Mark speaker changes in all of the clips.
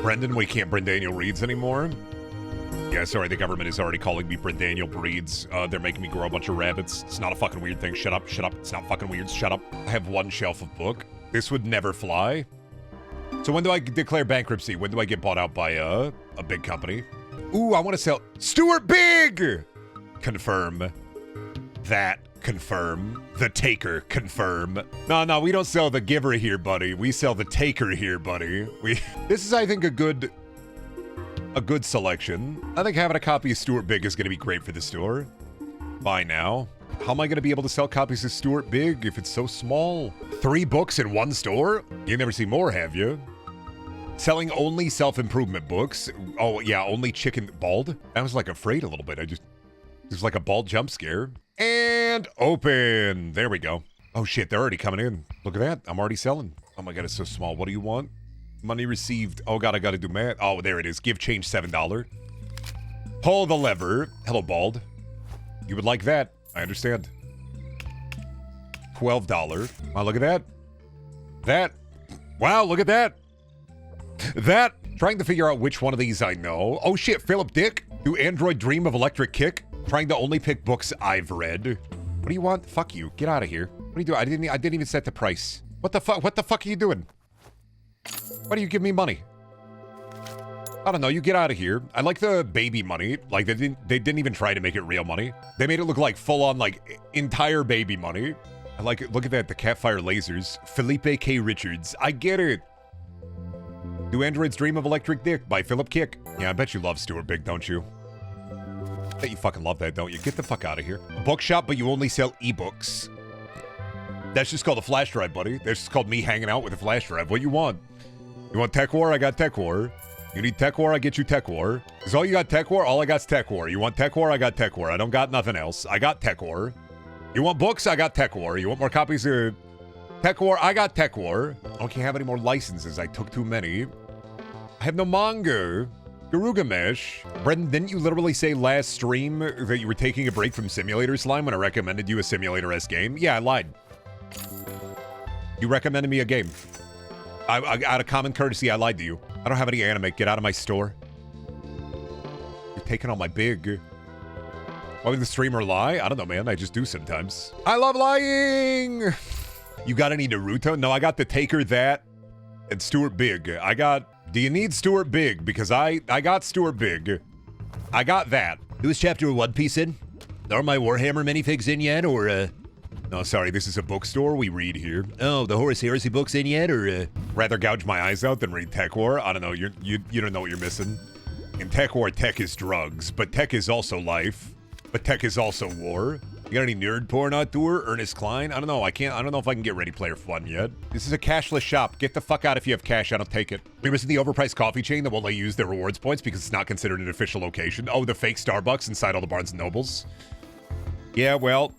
Speaker 1: Brendan, we can't Brendaniel reads anymore. Yeah, sorry, the government is already calling me Brendaniel breeds. They're making me grow a bunch of rabbits. It's not a fucking weird thing. Shut up, shut up. It's not fucking weird. Shut up. I have one shelf of book. This would never fly. So when do I declare bankruptcy? When do I get bought out by a big company? Ooh, I want to sell Stuart Big! Confirm. That. Confirm. The taker. Confirm. No, we don't sell the giver here, buddy. We sell the taker here, buddy. This is, I think, a good selection. I think having a copy of Stuart Big is going to be great for the store. Buy now. How am I going to be able to sell copies of Stuart Big if it's so small? 3 books in one store? You never see more, have you? Selling only self-improvement books. Oh, yeah, only chicken bald. I was like afraid a little bit. It was like a bald jump scare. And open. There we go. Oh shit, they're already coming in. Look at that. I'm already selling. Oh my god, it's so small. What do you want? Money received. Oh god, I gotta do math. Oh, there it is. Give change $7. Pull the lever. Hello, bald. You would like that. I understand. $12. Wow, look at that. That. Wow, look at that. That. Trying to figure out which one of these I know. Oh shit, Philip Dick. Do Android dream of electric kick? Trying to only pick books I've read. What do you want? Fuck you. Get out of here. What are you doing? I didn't even set the price. What the fuck? What the fuck are you doing? Why do you give me money? I don't know. You get out of here. I like the baby money. Like they didn't even try to make it real money. They made it look like full on like entire baby money. I like it. Look at that. The Catfire lasers. Felipe K. Richards. I get it. Do Androids Dream of Electric Dick by Philip Kick. Yeah, I bet you love Stuart Big, don't you? I bet you fucking love that, don't you? Get the fuck out of here. Bookshop, but you only sell ebooks. That's just called a flash drive, buddy. That's just called me hanging out with a flash drive. What you want? You want Tech War? I got Tech War. You need Tech War? I get you Tech War. Is all you got Tech War? All I got's Tech War. You want Tech War? I got Tech War. I don't got nothing else. I got Tech War. You want books? I got Tech War. You want more copies of Tech War? I got Tech War. I don't have any more licenses. I took too many. I have no manga. Garugamesh. Brendan, didn't you literally say last stream that you were taking a break from Simulator Slime when I recommended you a Simulator-esque game? Yeah, I lied. You recommended me a game. Out of common courtesy, I lied to you. I don't have any anime. Get out of my store. You're taking on my big. Why would the streamer lie? I don't know, man. I just do sometimes. I love lying! You got any Naruto? No, I got the Taker, that, and Stuart Big. I got... Do you need Stuart Big? Because I got Stuart Big. I got that. Who's chapter One Piece in? Are my Warhammer minifigs in yet, or, No, sorry, this is a bookstore. We read here. Oh, the Horus Heresy books in yet, or, Rather gouge my eyes out than read Tech War? I don't know, you don't know what you're missing. In Tech War, tech is drugs, but tech is also life. But tech is also war. You got any nerd porn out tour? Ernest Klein? I don't know. I don't know if I can get Ready Player Fun yet. This is a cashless shop. Get the fuck out if you have cash. I don't take it. You ever see the overpriced coffee chain that won't let you use their rewards points because it's not considered an official location? Oh, the fake Starbucks inside all the Barnes & Nobles? Yeah, well,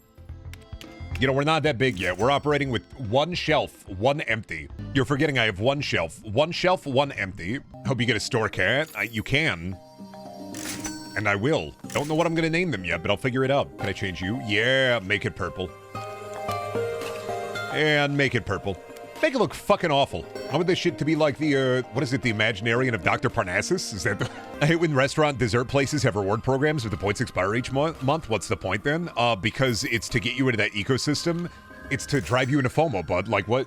Speaker 1: you know, we're not that big yet. We're operating with one shelf, one empty. You're forgetting I have one shelf, one empty. Hope you get a store cat. You can. And I will. Don't know what I'm going to name them yet, but I'll figure it out. Can I change you? Yeah, make it purple. And make it purple. Make it look fucking awful. I want this shit to be like the, what is it, the Imaginarian of Dr. Parnassus? Is that the... I hate when restaurant dessert places have reward programs where the points expire each month. What's the point then? Because it's to get you into that ecosystem. It's to drive you into FOMO, bud. Like what?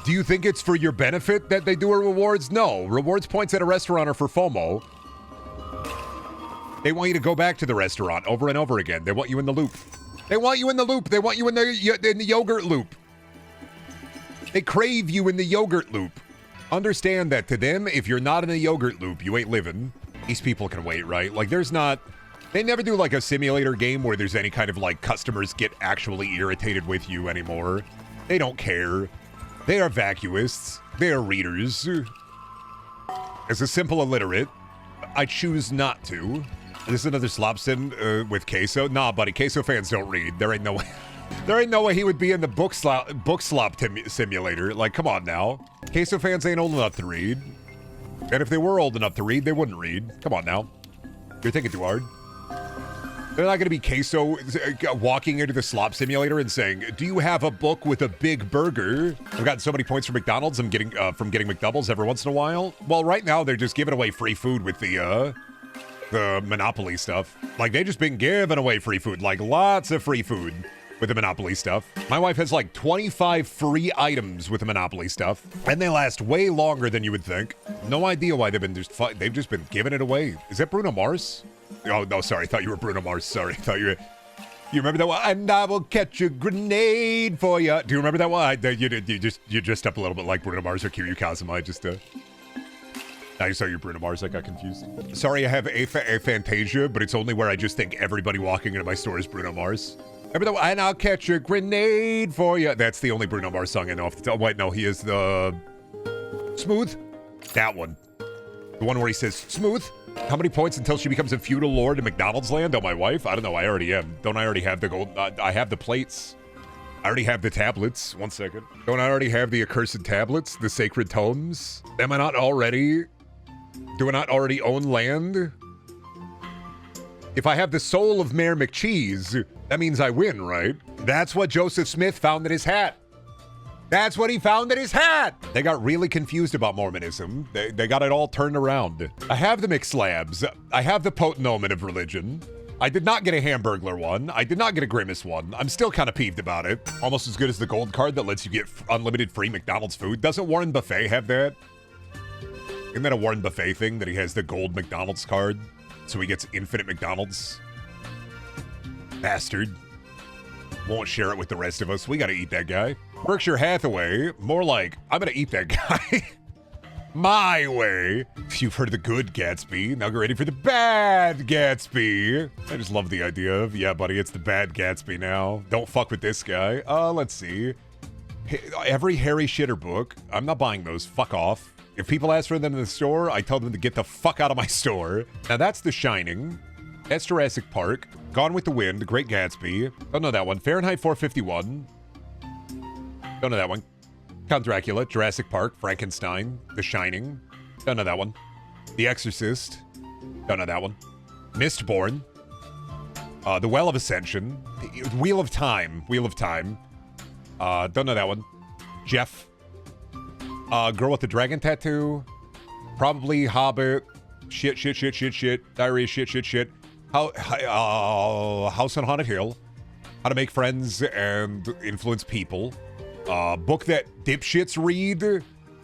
Speaker 1: Do you think it's for your benefit that they do a rewards? No. Rewards points at a restaurant are for FOMO. They want you to go back to the restaurant over and over again. They want you in the loop. They want you in the loop. They want you in the yogurt loop. They crave you in the yogurt loop. Understand that to them, if you're not in the yogurt loop, you ain't living. These people can wait, right? Like there's not... They never do like a simulator game where there's any kind of like customers get actually irritated with you anymore. They don't care. They are vacuists. They are readers. As a simple illiterate, I choose not to. This is another Slopson with Queso. Nah, buddy, Queso fans don't read. There ain't no way. There ain't no way he would be in the Bookslop simulator. Like, come on now. Queso fans ain't old enough to read. And if they were old enough to read, they wouldn't read. Come on now. You're thinking too hard. They're not going to be queso walking into the slop simulator and saying, "Do you have a book with a big burger?" I've gotten so many points from McDonald's. I'm getting from getting McDoubles every once in a while. Well, right now they're just giving away free food with the Monopoly stuff. Like, they just been giving away free food, like lots of free food with the Monopoly stuff. My wife has like 25 free items with the Monopoly stuff, and they last way longer than you would think. No idea why they've just been giving it away. Is that Bruno Mars? Oh, no, sorry. I thought you were Bruno Mars. Sorry. I thought you remember that one? And I will catch a grenade for you. Do you remember that one? You dressed up a little bit like Bruno Mars or Kiryu Kazuma. I just saw you Bruno Mars. I got confused. Sorry, I have a Fantasia, but it's only where I just think everybody walking into my store is Bruno Mars. Remember that one? And I'll catch a grenade for you. That's the only Bruno Mars song I know off the top. Wait, no, he is the Smooth. That one. The one where he says, "Smooth. How many points until she becomes a feudal lord in McDonald's land?" Oh, my wife? I don't know. I already am. Don't I already have the gold? I have the plates. I already have the tablets. One second. Don't I already have the accursed tablets? The sacred tomes? Am I not already? Do I not already own land? If I have the soul of Mayor McCheese, that means I win, right? That's what Joseph Smith found in his hat. That's what he found in his hat. They got really confused about Mormonism. They got it all turned around. I have the mixed slabs. I have the potent omen of religion. I did not get a Hamburglar one. I did not get a Grimace one. I'm still kind of peeved about it. Almost as good as the gold card that lets you get unlimited free McDonald's food. Doesn't Warren Buffett have that? Isn't that a Warren Buffett thing that he has the gold McDonald's card so he gets infinite McDonald's? Bastard. Won't share it with the rest of us. We gotta eat that guy. Berkshire Hathaway, more like, I'm gonna eat that guy. My way. If you've heard of the good Gatsby, now get ready for the bad Gatsby. I just love the idea of, yeah, buddy, it's the bad Gatsby now. Don't fuck with this guy. Let's see. Every Harry Shitter book, I'm not buying those. Fuck off. If people ask for them in the store, I tell them to get the fuck out of my store. Now that's The Shining. That's Jurassic Park. Gone with the Wind, Great Gatsby. Don't know that one. Fahrenheit 451. Don't know that one. Count Dracula, Jurassic Park, Frankenstein, The Shining. Don't know that one. The Exorcist. Don't know that one. Mistborn. The Well of Ascension. Wheel of Time. Wheel of Time. Don't know that one. Jeff. Girl with the Dragon Tattoo. Probably Hobbit. Shit. Diary of shit. House on Haunted Hill. How to Make Friends and Influence People. Book that dipshits read,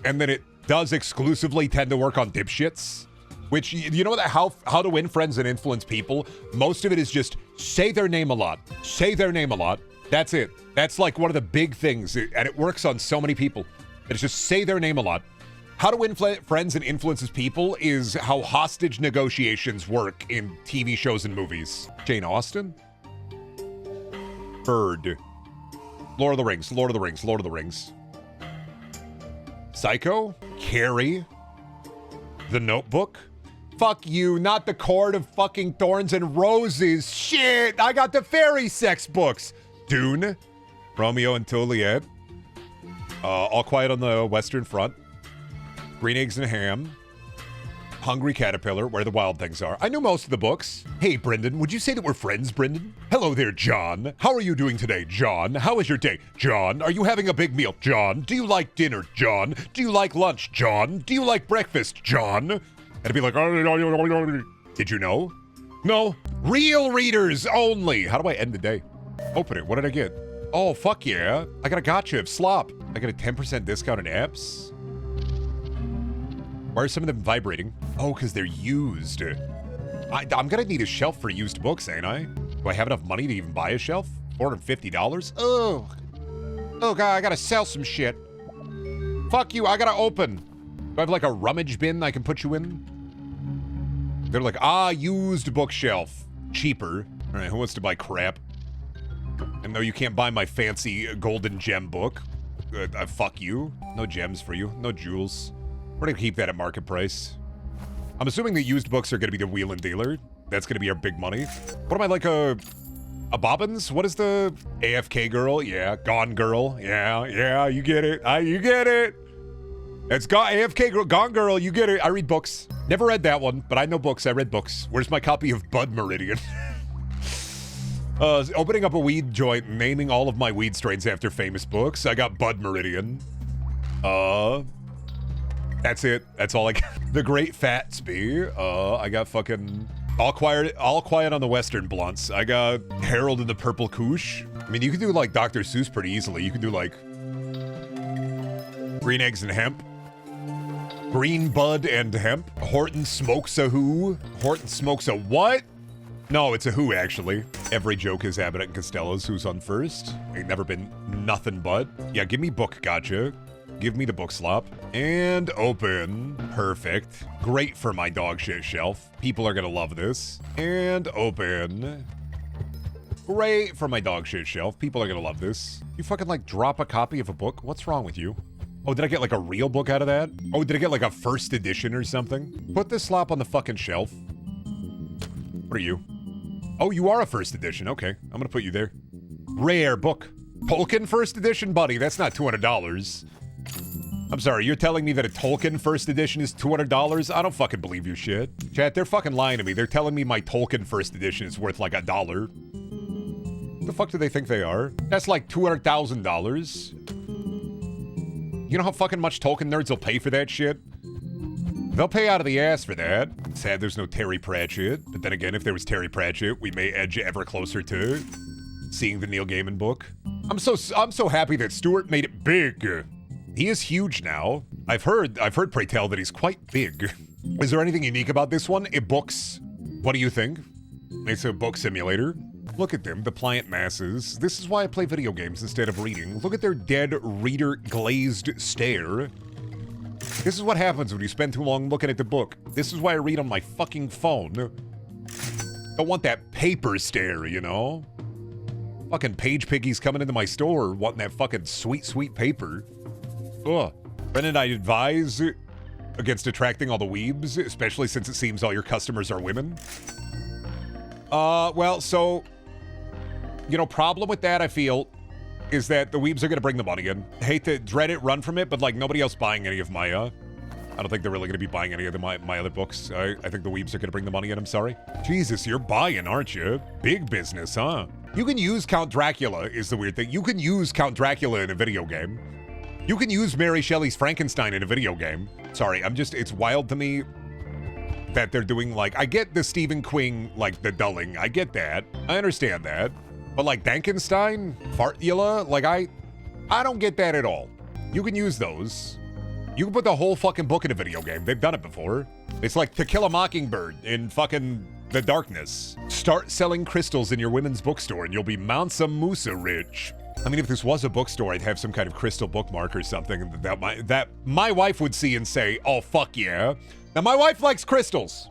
Speaker 1: and then it does exclusively tend to work on dipshits. Which, you know that how to win friends and influence people? Most of it is just say their name a lot. Say their name a lot. That's it. That's like one of the big things, and it works on so many people. It's just say their name a lot. How to win friends and influences people is how hostage negotiations work in TV shows and movies. Jane Austen? Bird. Lord of the Rings. Psycho? Carrie? The Notebook? Fuck you, not the Court of fucking Thorns and Roses. Shit, I got the fairy sex books. Dune? Romeo and Juliet? All Quiet on the Western Front? Green Eggs and Ham? Hungry Caterpillar, Where the Wild Things Are. I know most of the books. Hey, Brendan, would you say that we're friends, Brendan? Hello there, John. How are you doing today, John? How is your day? John, are you having a big meal? John, do you like dinner? John, do you like lunch? John, do you like breakfast? John? And it'd be like, did you know? No. Real readers only. How do I end the day? Open it. What did I get? Oh, fuck yeah. I got a gotcha of slop. I got a 10% discount on apps. Why are some of them vibrating? Oh, because they're used. I'm gonna need a shelf for used books, ain't I? Do I have enough money to even buy a shelf? $450? Oh God, I gotta sell some shit. Fuck you, I gotta open. Do I have like a rummage bin I can put you in? They're like, used bookshelf. Cheaper. All right, who wants to buy crap? And no, you can't buy my fancy golden gem book. Fuck you. No gems for you. No jewels. We're gonna keep that at market price. I'm assuming the used books are gonna be the wheel and dealer. That's gonna be our big money. What am I, like a Bobbins? What is the AFK girl? Yeah, Gone Girl. Yeah, you get it. You get it. It's AFK girl, Gone Girl, you get it. I read books. Never read that one, but I know books. I read books. Where's my copy of Bud Meridian? Opening up a weed joint, naming all of my weed strains after famous books. I got Bud Meridian. That's it. That's all I got. The Great Fatsby. I got fucking All Quiet on the Western Blunts. I got Harold and the Purple Koosh. I mean, you can do like Dr. Seuss pretty easily. You can do like Green Eggs and Hemp. Green Bud and Hemp. Horton Smokes a Who. Horton Smokes a what? No, it's a who, actually. Every joke is Abbott and Costello's who's on first. Ain't never been nothing but. Yeah, give me book, gotcha. Give me the Bookslop. And open. Perfect. Great for my dog shit shelf. People are gonna love this. And open. Great for my dog shit shelf. People are gonna love this. You fucking like drop a copy of a book? What's wrong with you? Oh, did I get like a real book out of that? Oh, did I get like a first edition or something? Put this slop on the fucking shelf. What are you? Oh, you are a first edition. Okay, I'm gonna put you there. Rare book. Tolkien first edition, buddy. That's not $200. I'm sorry, you're telling me that a Tolkien first edition is $200? I don't fucking believe your shit. Chat, they're fucking lying to me. They're telling me my Tolkien first edition is worth like $1. The fuck do they think they are? That's like $200,000. You know how fucking much Tolkien nerds will pay for that shit? They'll pay out of the ass for that. Sad there's no Terry Pratchett. But then again, if there was Terry Pratchett, we may edge ever closer to seeing the Neil Gaiman book. I'm so happy that Stuart made it big. He is huge now. I've heard, pray tell, that he's quite big. Is there anything unique about this one? It books. What do you think? It's a book simulator. Look at them, the pliant masses. This is why I play video games instead of reading. Look at their dead reader glazed stare. This is what happens when you spend too long looking at the book. This is why I read on my fucking phone. Don't want that paper stare, you know? Fucking page piggies coming into my store wanting that fucking sweet, sweet paper. Ugh. Brendan, I advise against attracting all the weebs, especially since it seems all your customers are women. Well, so, you know, problem with that, I feel, is that the weebs are going to bring the money in. I hate to dread it, run from it, but like nobody else buying any of my, I don't think they're really going to be buying any of my other books. I think the weebs are going to bring the money in, I'm sorry. Jesus, you're buying, aren't you? Big business, huh? You can use Count Dracula is the weird thing. You can use Count Dracula in a video game. You can use Mary Shelley's Frankenstein in a video game. Sorry, it's wild to me that they're doing like, I get the Stephen King, like the dulling. I get that. I understand that. But like Dankenstein, Fartula, like I don't get that at all. You can use those. You can put the whole fucking book in a video game. They've done it before. It's like To Kill a Mockingbird in fucking The Darkness. Start selling crystals in your women's bookstore and you'll be Mansa Musa rich. I mean, if this was a bookstore, I'd have some kind of crystal bookmark or something that my wife would see and say, oh, fuck yeah. Now, my wife likes crystals.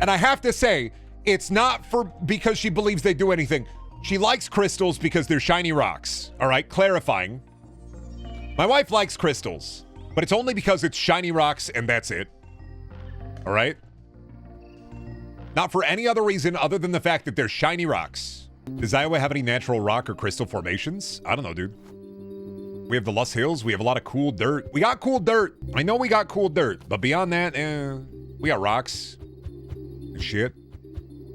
Speaker 1: And I have to say, it's not because she believes they do anything. She likes crystals because they're shiny rocks. All right, clarifying. My wife likes crystals, but it's only because it's shiny rocks and that's it. All right? Not for any other reason other than the fact that they're shiny rocks. Does Iowa have any natural rock or crystal formations? I don't know, dude. We have the Luss Hills. We have a lot of cool dirt. We got cool dirt. I know we got cool dirt, but beyond that, we got rocks and shit.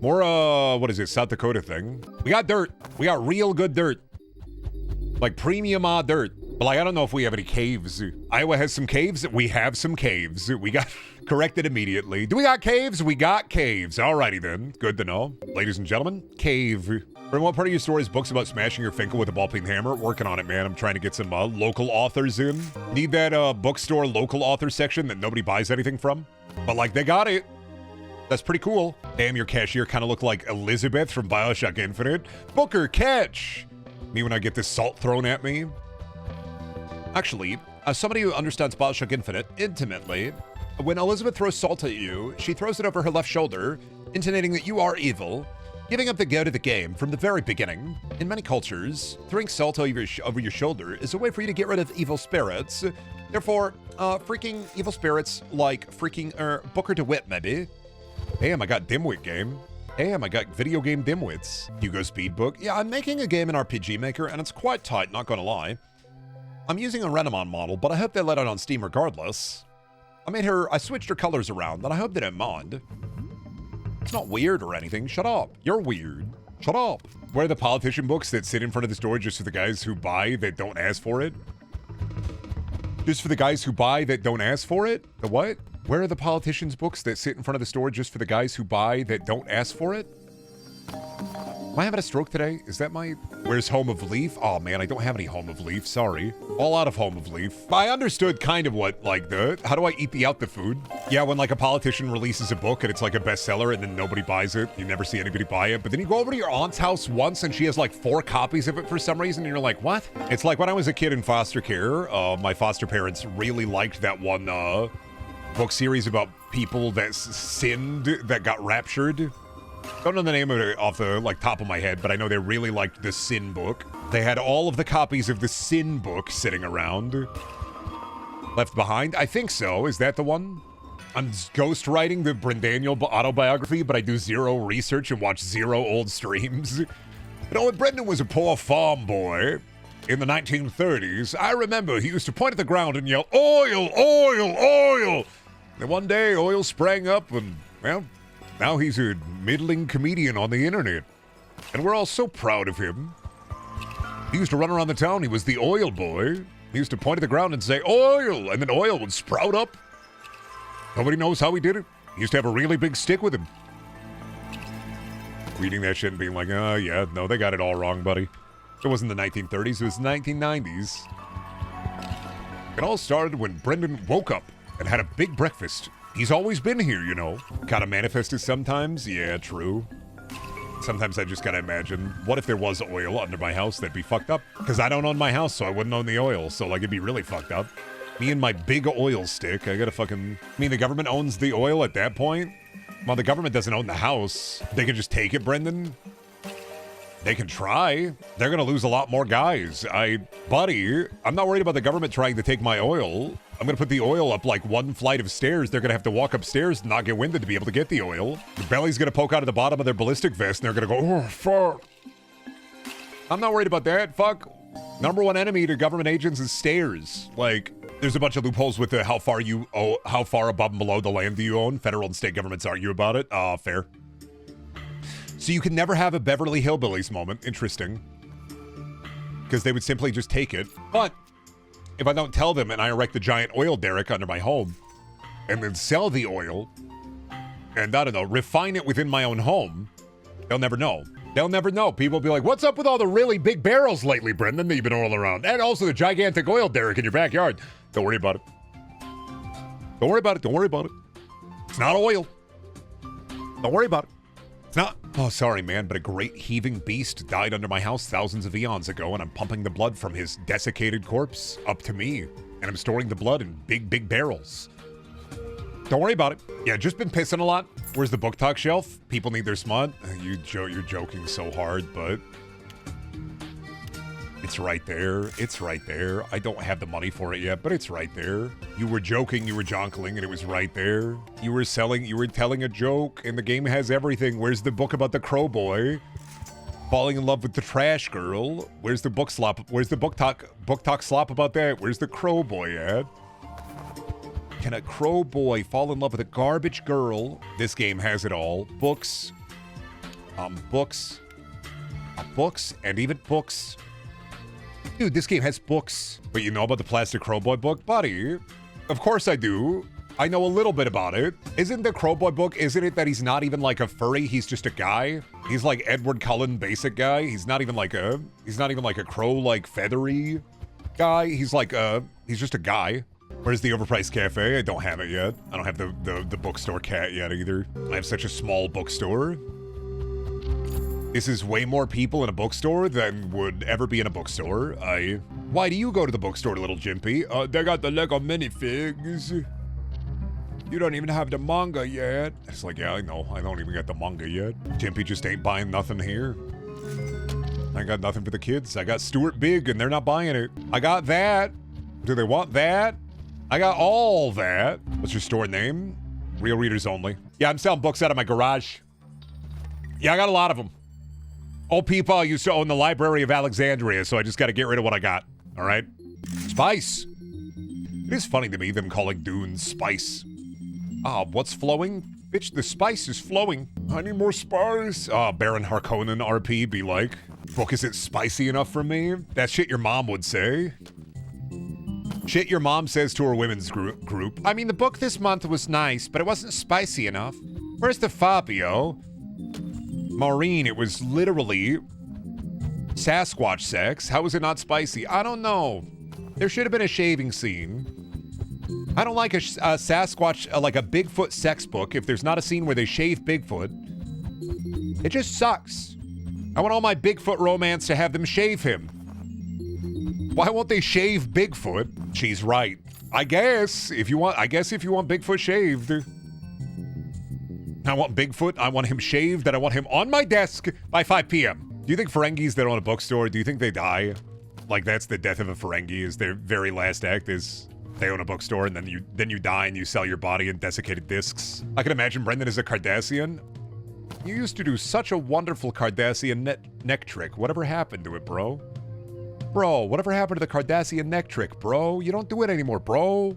Speaker 1: More, what is it, South Dakota thing? We got dirt. We got real good dirt. Like premium dirt. But like, I don't know if we have any caves. Iowa has some caves. We have some caves. We got corrected immediately. Do we got caves? We got caves. Alrighty then. Good to know. Ladies and gentlemen, cave. From what part of your story is books about smashing your Finkel with a ball-peen hammer? Working on it, man. I'm trying to get some local authors in. Need that bookstore local author section that nobody buys anything from. But like, they got it. That's pretty cool. Damn, your cashier kind of looked like Elizabeth from BioShock Infinite. Booker, catch! Me when I get this salt thrown at me. Actually, as somebody who understands BioShock Infinite intimately, when Elizabeth throws salt at you, she throws it over her left shoulder, intonating that you are evil, giving up the go to the game from the very beginning. In many cultures, throwing salt over your shoulder is a way for you to get rid of evil spirits. Therefore, freaking evil spirits like freaking Booker DeWitt, maybe. Damn, I got Dimwit game. Damn, I got video game dimwits. Hugo Speedbook. Yeah, I'm making a game in RPG Maker, and it's quite tight, not gonna lie. I'm using a Renamon model, but I hope they let it on Steam regardless. I switched her colors around, and I hope they don't mind. It's not weird or anything. Shut up. You're weird. Shut up. Where are the politician books that sit in front of the store just for the guys who buy that don't ask for it? Just for the guys who buy that don't ask for it? The what? Where are the politicians' books that sit in front of the store just for the guys who buy that don't ask for it? Am I having a stroke today? Is that my... Where's Home of Leaf? Oh, man, I don't have any Home of Leaf. Sorry. All out of Home of Leaf. I understood kind of what, like, the... How do I eat the food? Yeah, when, like, a politician releases a book and it's, like, a bestseller and then nobody buys it. You never see anybody buy it. But then you go over to your aunt's house once and she has, like, 4 copies of it for some reason. And you're like, what? It's like when I was a kid in foster care, my foster parents really liked that one, book series about people that sinned, that got raptured. Don't know the name of it off the top of my head, but I know they really liked the Sin book. They had all of the copies of the Sin book sitting around. Left Behind? I think so. Is that the one? I'm ghostwriting the Brendaniel autobiography, but I do 0 research and watch 0 old streams. You know, when Brendan was a poor farm boy in the 1930s, I remember he used to point at the ground and yell, "Oil, oil, oil!" And one day, oil sprang up and, well, now he's a middling comedian on the internet. And we're all so proud of him. He used to run around the town. He was the oil boy. He used to point at the ground and say, "Oil!" And then oil would sprout up. Nobody knows how he did it. He used to have a really big stick with him. Reading that shit and being like, oh, yeah, no, they got it all wrong, buddy. It wasn't the 1930s. It was the 1990s. It all started when Brendan woke up and had a big breakfast. He's always been here, you know. Gotta manifest it sometimes? Yeah, true. Sometimes I just gotta imagine, what if there was oil under my house? That'd be fucked up. Because I don't own my house, so I wouldn't own the oil. So, like, it'd be really fucked up. Me and my big oil stick, I gotta fucking... I mean, the government owns the oil at that point? Well, the government doesn't own the house. They can just take it, Brendan. They can try. They're gonna lose a lot more guys. Buddy, I'm not worried about the government trying to take my oil. I'm gonna put the oil up like 1 flight of stairs. They're gonna have to walk upstairs and not get winded to be able to get the oil. Their belly's gonna poke out of the bottom of their ballistic vest and they're gonna go, oh, fuck. I'm not worried about that. Fuck. Number 1 enemy to government agents is stairs. Like, there's a bunch of loopholes with the how far above and below the land do you own. Federal and state governments argue about it. Fair. So you can never have a Beverly Hillbillies moment. Interesting. Because they would simply just take it. But if I don't tell them and I erect a giant oil derrick under my home and then sell the oil and, I don't know, refine it within my own home, they'll never know. They'll never know. People will be like, what's up with all the really big barrels lately, Brendan, that you've been oiling around? And also the gigantic oil derrick in your backyard. Don't worry about it. Don't worry about it. Don't worry about it. It's not oil. Don't worry about it. It's not... Oh, sorry, man, but a great heaving beast died under my house thousands of eons ago, and I'm pumping the blood from his desiccated corpse up to me, and I'm storing the blood in big, big barrels. Don't worry about it. Yeah, just been pissing a lot. Where's the book talk shelf? People need their smut. You're joking so hard, but... It's right there. It's right there. I don't have the money for it yet, but it's right there. You were joking, you were jonkling, and it was right there. You were telling a joke, and the game has everything. Where's the book about the crow boy falling in love with the trash girl? Where's the Bookslop? Where's the book talk slop about that? Where's the crow boy at? Can a crow boy fall in love with a garbage girl? This game has it all. Books, and even books. Dude, this game has books. But you know about the Plastic Crowboy book? Buddy, of course I do. I know a little bit about it. Isn't the Crowboy book, isn't it that he's not even like a furry, he's just a guy? He's like Edward Cullen basic guy. He's not even like a crow, like feathery guy. He's just a guy. Where's the Overpriced Cafe? I don't have it yet. I don't have the bookstore cat yet either. I have such a small bookstore. This is way more people in a bookstore than would ever be in a bookstore. Why do you go to the bookstore, little Jimpy? They got the Lego minifigs. You don't even have the manga yet. It's like, yeah, I know. I don't even get the manga yet. Jimpy just ain't buying nothing here. I got nothing for the kids. I got Stuart Big, and they're not buying it. I got that. Do they want that? I got all that. What's your store name? Real Readers Only. Yeah, I'm selling books out of my garage. Yeah, I got a lot of them. Old people used to own the Library of Alexandria, so I just got to get rid of what I got. All right? Spice. It is funny to me, them calling dunes spice. What's flowing? Bitch, the spice is flowing. I need more spice. Oh, Baron Harkonnen RP be like, book isn't spicy enough for me? That shit your mom would say. Shit your mom says to her women's group. I mean, the book this month was nice, but it wasn't spicy enough. Where's the Fabio? Maureen, it was literally Sasquatch sex. How was it not spicy? I don't know. There should have been a shaving scene. I don't like a Sasquatch, like a Bigfoot sex book, if there's not a scene where they shave Bigfoot. It just sucks. I want all my Bigfoot romance to have them shave him. Why won't they shave Bigfoot? She's right. I guess if you want Bigfoot shaved. I want Bigfoot, I want him shaved, and I want him on my desk by 5 p.m. Do you think Ferengis that own a bookstore, do you think they die? Like, that's the death of a Ferengi, is their very last act is they own a bookstore, and then you die and you sell your body in desiccated discs. I can imagine Brendan as a Cardassian. You used to do such a wonderful Cardassian neck trick. Whatever happened to it, bro? Bro, whatever happened to the Cardassian neck trick, bro? You don't do it anymore, bro.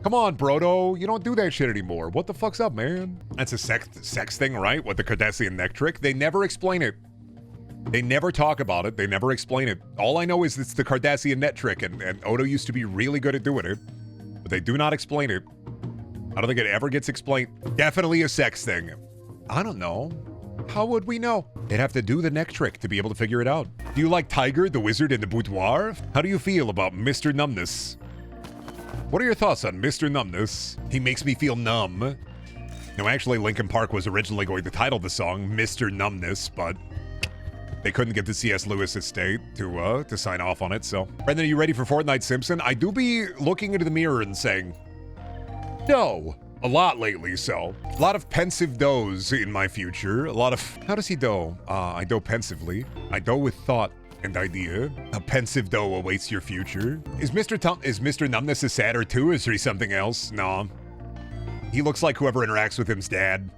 Speaker 1: Come on, Brodo. You don't do that shit anymore. What the fuck's up, man? That's a sex thing, right? What, the Cardassian neck trick? They never explain it. They never talk about it. They never explain it. All I know is it's the Cardassian neck trick, and Odo used to be really good at doing it. But they do not explain it. I don't think it ever gets explained. Definitely a sex thing. I don't know. How would we know? They'd have to do the neck trick to be able to figure it out. Do you like Tiger, the Wizard, and the Boudoir? How do you feel about Mr. Numbness? What are your thoughts on Mr. Numbness? He makes me feel numb. No, actually, Linkin Park was originally going to title the song Mr. Numbness, but they couldn't get the C.S. Lewis estate to sign off on it, so. Brendan, are you ready for Fortnite Simpson? I do be looking into the mirror and saying, no. A lot lately, so. A lot of pensive does in my future. A lot of, how does he doe? I doe pensively. I doe with thought and idea. A pensive doe awaits your future. Is Mr. Numbness a sadder too, or is he something else? No. He looks like whoever interacts with him's dad.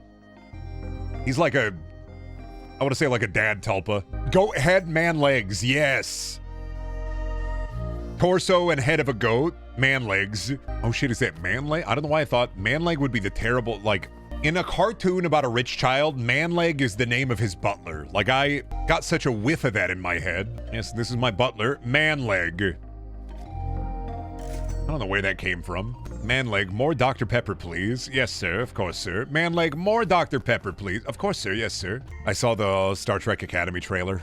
Speaker 1: He's like I want to say like a dad tulpa. Goat head, man legs, yes. Torso and head of a goat, man legs. Oh shit, is that man leg? I don't know why I thought man leg would be the terrible, like, in a cartoon about a rich child, man leg is the name of his butler. Like, I got such a whiff of that in my head. Yes, this is my butler, man leg. I don't know where that came from. Man leg, more Dr. Pepper, please. Yes, sir, of course, sir. Man leg, more Dr. Pepper, please. Of course, sir, yes, sir. I saw the Star Trek Academy trailer.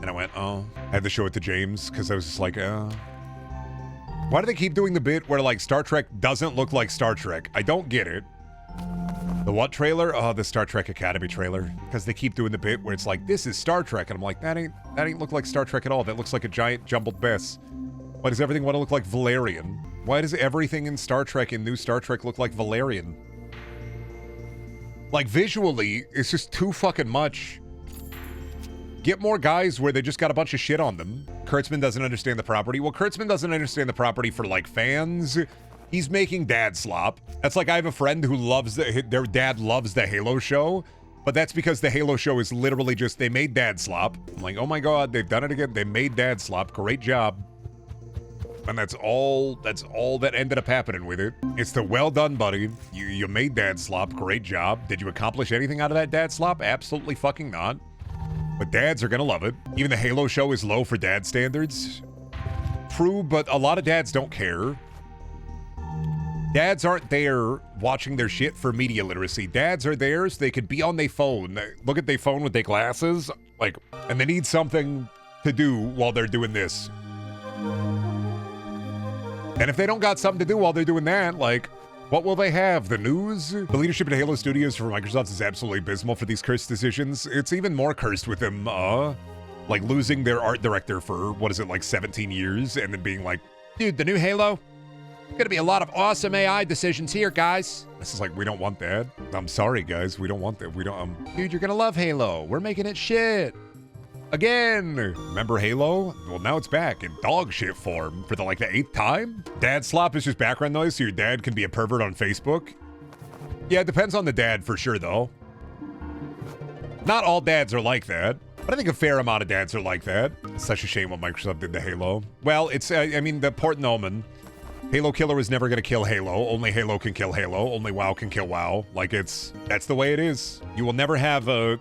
Speaker 1: And I went, oh. I had to show it to James, because I was just like, why do they keep doing the bit where, like, Star Trek doesn't look like Star Trek? I don't get it. The what trailer? Oh, the Star Trek Academy trailer. Because they keep doing the bit where it's like, this is Star Trek. And I'm like, that ain't look like Star Trek at all. That looks like a giant jumbled mess. Why does everything want to look like Valerian? Why does everything in Star Trek and new Star Trek look like Valerian? Like, visually, it's just too fucking much. Get more guys where they just got a bunch of shit on them. Kurtzman doesn't understand the property. Well, Kurtzman doesn't understand the property for, like, fans. He's making dad slop. That's like I have a friend who loves their dad loves the Halo show, but that's because the Halo show is literally just, they made dad slop. I'm like, oh my god, they've done it again. They made dad slop. Great job. And that's all that ended up happening with it. It's the well done, buddy. You made dad slop. Great job. Did you accomplish anything out of that dad slop? Absolutely fucking not. But dads are gonna love it. Even the Halo show is low for dad standards. True, but a lot of dads don't care. Dads aren't there watching their shit for media literacy. Dads are there so they could be on their phone. Look at their phone with their glasses, like, and they need something to do while they're doing this. And if they don't got something to do while they're doing that, like, what will they have? The news? The leadership at Halo Studios for Microsoft is absolutely abysmal for these cursed decisions. It's even more cursed with them, like, losing their art director for, what is it, like 17 years, and then being like, dude, the new Halo? Gonna be a lot of awesome AI decisions here, guys. This is like, we don't want that. I'm sorry, guys, we don't want that. We don't, dude, you're gonna love Halo. We're making it shit. Again. Remember Halo? Well, now it's back in dog shit form for the 8th time. Dad slop is just background noise so your dad can be a pervert on Facebook. Yeah, it depends on the dad for sure, though. Not all dads are like that, but I think a fair amount of dads are like that. It's such a shame what Microsoft did to Halo. Well, it's, I mean, the Port Noman. Halo killer is never going to kill Halo. Only Halo can kill Halo. Only WoW can kill WoW. Like, that's the way it is. You will never have a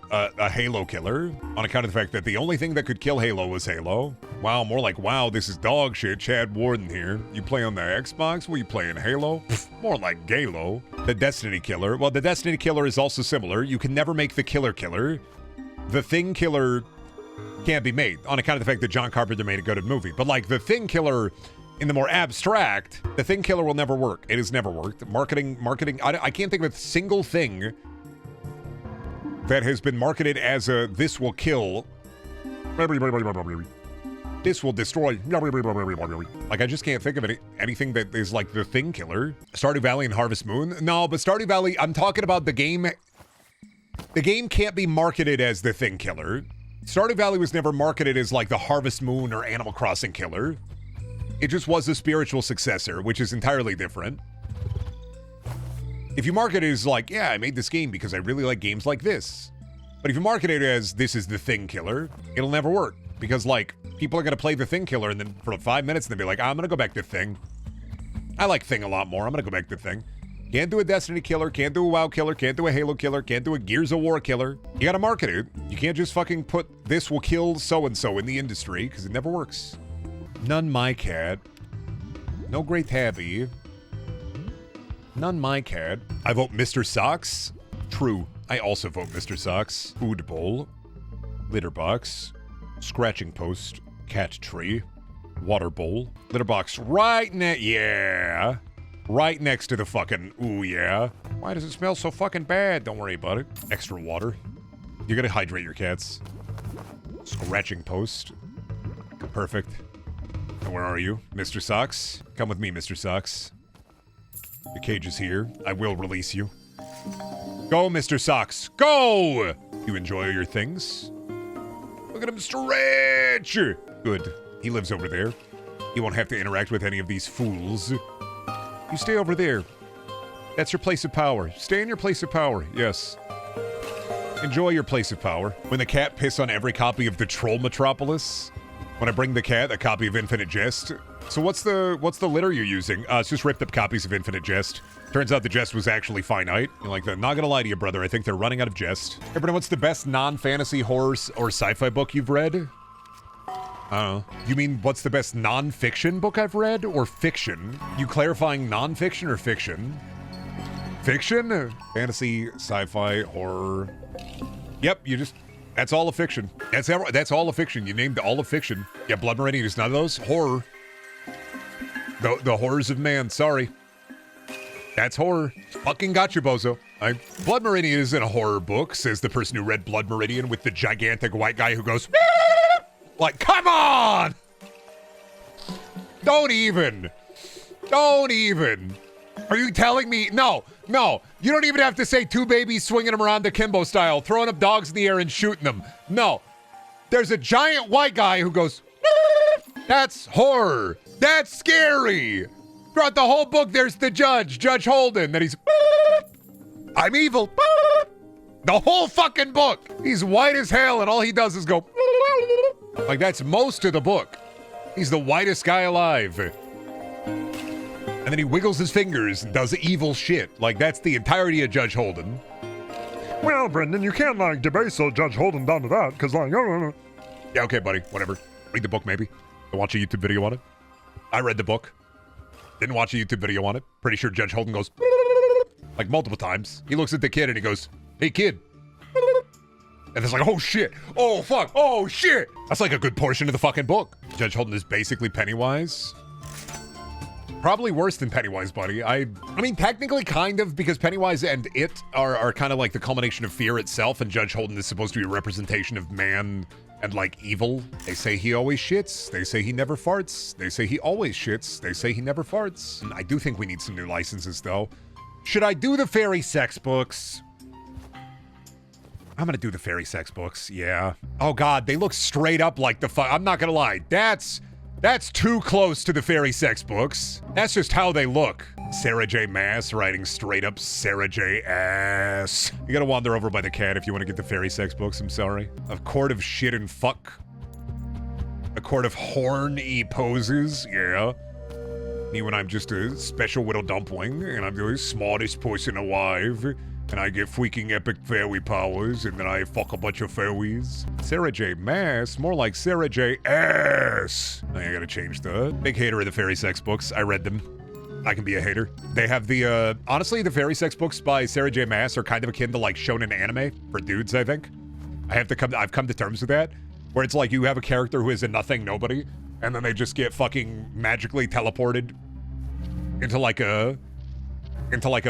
Speaker 1: Halo killer on account of the fact that the only thing that could kill Halo was Halo. Wow, more like, wow, this is dog shit. Chad Warden here. You play on the Xbox? What, you playing Halo? More like Galo. The Destiny killer. Well, the Destiny killer is also similar. You can never make the killer killer. The Thing killer can't be made on account of the fact that John Carpenter made a good movie. But like the Thing killer, in the more abstract, the Thing killer will never work. It has never worked. Marketing. I can't think of a single thing that has been marketed as a this will kill. This will destroy. Like, I just can't think of anything that is like the Thing killer. Stardew Valley and Harvest Moon. No, but Stardew Valley, I'm talking about the game. The game can't be marketed as the Thing killer. Stardew Valley was never marketed as like the Harvest Moon or Animal Crossing killer. It just was a spiritual successor, which is entirely different. If you market it as like, yeah, I made this game because I really like games like this. But if you market it as this is the Thing killer, it'll never work. Because like, people are going to play the Thing killer and then for 5 minutes and they'll be like, I'm going to go back to Thing. I like Thing a lot more. I'm going to go back to Thing. Can't do a Destiny killer, can't do a WoW killer, can't do a Halo killer, can't do a Gears of War killer. You gotta market it. You can't just fucking put this will kill so-and-so in the industry, because it never works. None my cat. No great tabby. None my cat. I vote Mr. Socks. True. I also vote Mr. Socks. Food bowl. Litter box. Scratching post. Cat tree. Water bowl. Litter box right yeah. Right next to the fucking, ooh yeah. Why does it smell so fucking bad? Don't worry about it. Extra water. You're gonna hydrate your cats. Scratching post. Perfect. And where are you, Mr. Socks? Come with me, Mr. Socks. The cage is here. I will release you. Go, Mr. Socks. Go! You enjoy your things? Look at him stretch! Good. He lives over there. He won't have to interact with any of these fools. You stay over there. That's your place of power. Stay in your place of power. Yes. Enjoy your place of power. When the cat piss on every copy of the Troll Metropolis. When I bring the cat a copy of Infinite Jest. So what's the litter you're using? It's just ripped up copies of Infinite Jest. Turns out the jest was actually finite. You're like, not gonna lie to you, brother. I think they're running out of jest. Hey, Brendon, what's the best non-fantasy horror or sci-fi book you've read? I don't know. You mean what's the best non-fiction book I've read or fiction? You clarifying non-fiction or fiction? Fiction? Fantasy, sci-fi, horror. Yep, that's all of fiction. That's all of fiction. You named all of fiction. Yeah, Blood Meridian is none of those. Horror. The horrors of man, sorry. That's horror. Fucking gotcha, bozo. Blood Meridian isn't a horror book, says the person who read Blood Meridian with the gigantic white guy who goes... Like, come on! Don't even. Are you telling me? No. You don't even have to say two babies swinging them around Akimbo style, throwing up dogs in the air and shooting them. No. There's a giant white guy who goes, that's horror. That's scary. Throughout the whole book, there's the Judge Holden, that he's, I'm evil. The whole fucking book. He's white as hell, and all he does is go, like, that's most of the book. He's the whitest guy alive. And then he wiggles his fingers and does evil shit. Like, that's the entirety of Judge Holden.
Speaker 2: Well, Brendon, you can't, like, debase Judge Holden down to that, because, like,
Speaker 1: Yeah, okay, buddy, whatever. Read the book, maybe. I'll watch a YouTube video on it. I read the book. Didn't watch a YouTube video on it. Pretty sure Judge Holden goes, like, multiple times. He looks at the kid and he goes, hey, kid. And it's like, oh shit, oh fuck, oh shit. That's like a good portion of the fucking book. Judge Holden is basically Pennywise. Probably worse than Pennywise, buddy. I mean, technically kind of, because Pennywise and it are kind of like the culmination of fear itself, and Judge Holden is supposed to be a representation of man and like evil. They say he always shits. They say he never farts. They say he always shits. They say he never farts. And I do think we need some new licenses though. Should I do the fairy sex books? I'm gonna do the fairy sex books, yeah. Oh god, they look straight up like the I'm not gonna lie, that's too close to the fairy sex books. That's just how they look. Sarah J. Maas writing straight up Sarah J. Ass. You gotta wander over by the cat if you want to get the fairy sex books, I'm sorry. A court of shit and fuck. A court of horny poses, yeah. Me when I'm just a special little dumpling, and I'm the smartest person alive, and I get freaking epic fairy powers, and then I fuck a bunch of fairies. Sarah J. Maas, more like Sarah J. Ass. I gotta change the big hater of the fairy sex books. I read them. I can be a hater. They have the, honestly, the fairy sex books by Sarah J. Maas are kind of akin to like shonen anime for dudes, I think. I've come to terms with that, where it's like you have a character who is a nothing nobody, and then they just get fucking magically teleported into like a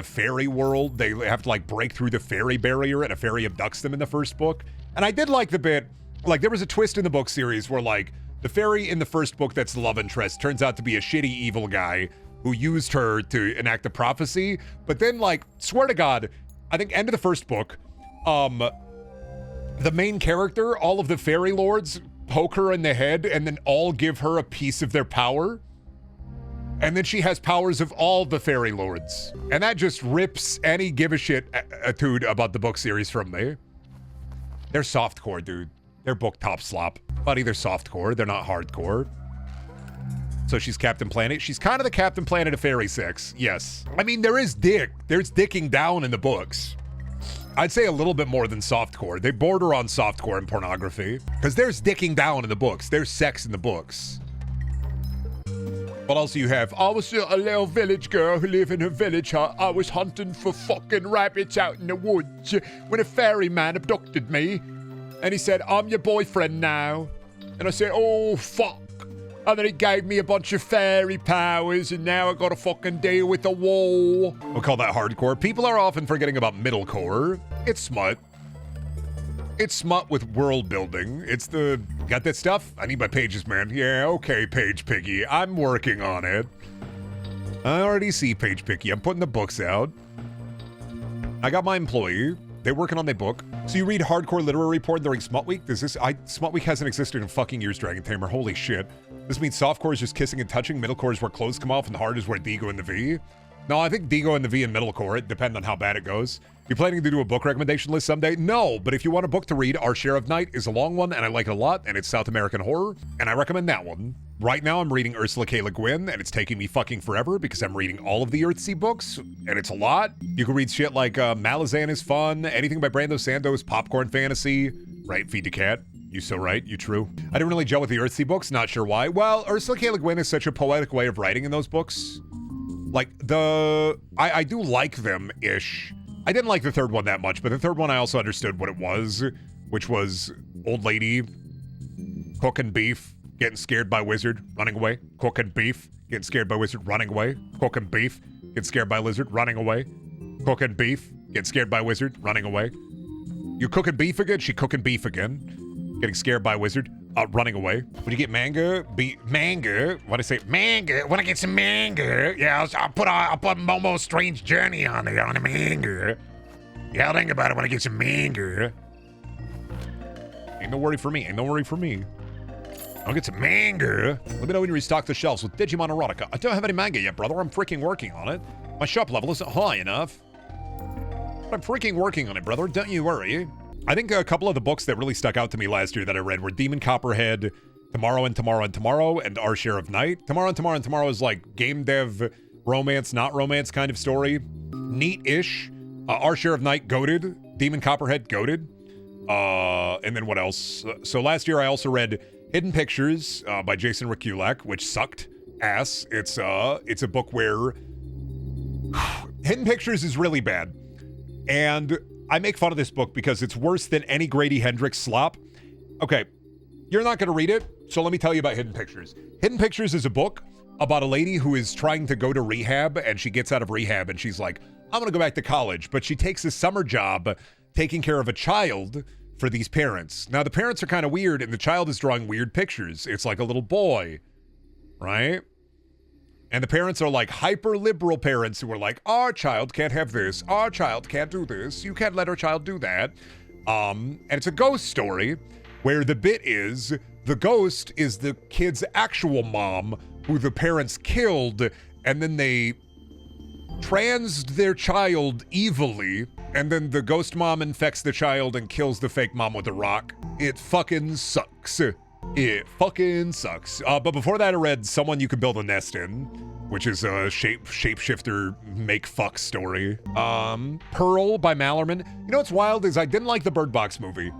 Speaker 1: fairy world. They have to like break through the fairy barrier, and a fairy abducts them in the first book. And I did like the bit, like there was a twist in the book series where like the fairy in the first book that's the love interest turns out to be a shitty evil guy who used her to enact a prophecy. But then, like, swear to God, I think end of the first book, the main character, all of the fairy lords poke her in the head and then all give her a piece of their power. And then she has powers of all the fairy lords. And that just rips any give a shit attitude about the book series from me. They're softcore, dude. They're book top slop. Buddy, they're softcore. They're not hardcore. So she's Captain Planet. She's kind of the Captain Planet of fairy sex. Yes. I mean, there is dick. There's dicking down in the books. I'd say a little bit more than softcore. They border on softcore and pornography. Because there's dicking down in the books. There's sex in the books. What else do you have? I was a little village girl who lived in a village hut. I was hunting for fucking rabbits out in the woods when a fairy man abducted me. And he said, I'm your boyfriend now. And I said, oh, fuck. And then he gave me a bunch of fairy powers, and now I gotta fucking deal with the wall. We'll call that hardcore. People are often forgetting about middlecore. It's smut. It's smut with world building. It's the, got that stuff? I need my pages, man. Yeah, okay, Page Piggy. I'm working on it. I already see Page Piggy. I'm putting the books out. I got my employee. They're working on their book. So you read hardcore literary report during Smut Week? Smut Week hasn't existed in fucking years, Dragon Tamer. Holy shit. This means softcore is just kissing and touching, middlecore is where clothes come off, and hard is where D go in the V. No, I think D go in the V and middlecore. It depends on how bad it goes. You planning to do a book recommendation list someday? No, but if you want a book to read, Our Share of Night is a long one, and I like it a lot, and it's South American horror, and I recommend that one. Right now, I'm reading Ursula K. Le Guin, and it's taking me fucking forever because I'm reading all of the Earthsea books, and it's a lot. You can read shit like Malazan is fun, anything by Brando Sandoz, popcorn fantasy, right? Feed the cat. You so right, you true. I didn't really gel with the Earthsea books, not sure why. Well, Ursula K. Le Guin is such a poetic way of writing in those books. Like, I do like them-ish. I didn't like the third one that much, but the third one I also understood what it was, which was old lady cooking beef, getting scared by wizard, running away, cooking beef, getting scared by wizard, running away, cooking beef, getting scared by lizard, running away, cooking beef, getting scared by wizard, running away. You cooking beef again? She cooking beef again, getting scared by wizard, running away. When you get manga, manga. What I say? Manga. When I get some manga, yeah, I'll put Momo's Strange Journey on there on the manga. Yeah, I'll think about it when I get some manga. Ain't no worry for me. Ain't no worry for me. I'll get some manga. Let me know when you restock the shelves with Digimon Erotica. I don't have any manga yet, brother. I'm freaking working on it. My shop level isn't high enough. But I'm freaking working on it, brother. Don't you worry. I think a couple of the books that really stuck out to me last year that I read were Demon Copperhead, Tomorrow and Tomorrow and Tomorrow, and Our Share of Night. Tomorrow and Tomorrow and Tomorrow is like game dev, romance, not romance kind of story. Neat-ish. Our Share of Night, goated. Demon Copperhead, goated. And then what else? So last year I also read Hidden Pictures by Jason Rekulak, which sucked ass. It's a book where Hidden Pictures is really bad. And I make fun of this book because it's worse than any Grady Hendrix slop. Okay, you're not going to read it, so let me tell you about Hidden Pictures. Hidden Pictures is a book about a lady who is trying to go to rehab, and she gets out of rehab, and she's like, I'm going to go back to college. But she takes a summer job taking care of a child for these parents. Now, the parents are kind of weird, and the child is drawing weird pictures. It's like a little boy, right? And the parents are like hyper-liberal parents who are like, our child can't have this. Our child can't do this. You can't let our child do that. And it's a ghost story where the bit is the ghost is the kid's actual mom who the parents killed, and then they transed their child evilly, and then the ghost mom infects the child and kills the fake mom with a rock. It fucking sucks. It fucking sucks. But before that, I read Someone You Could Build a Nest In. which is a shapeshifter make fuck story. Pearl by Mallerman. You know what's wild is I didn't like the Bird Box movie.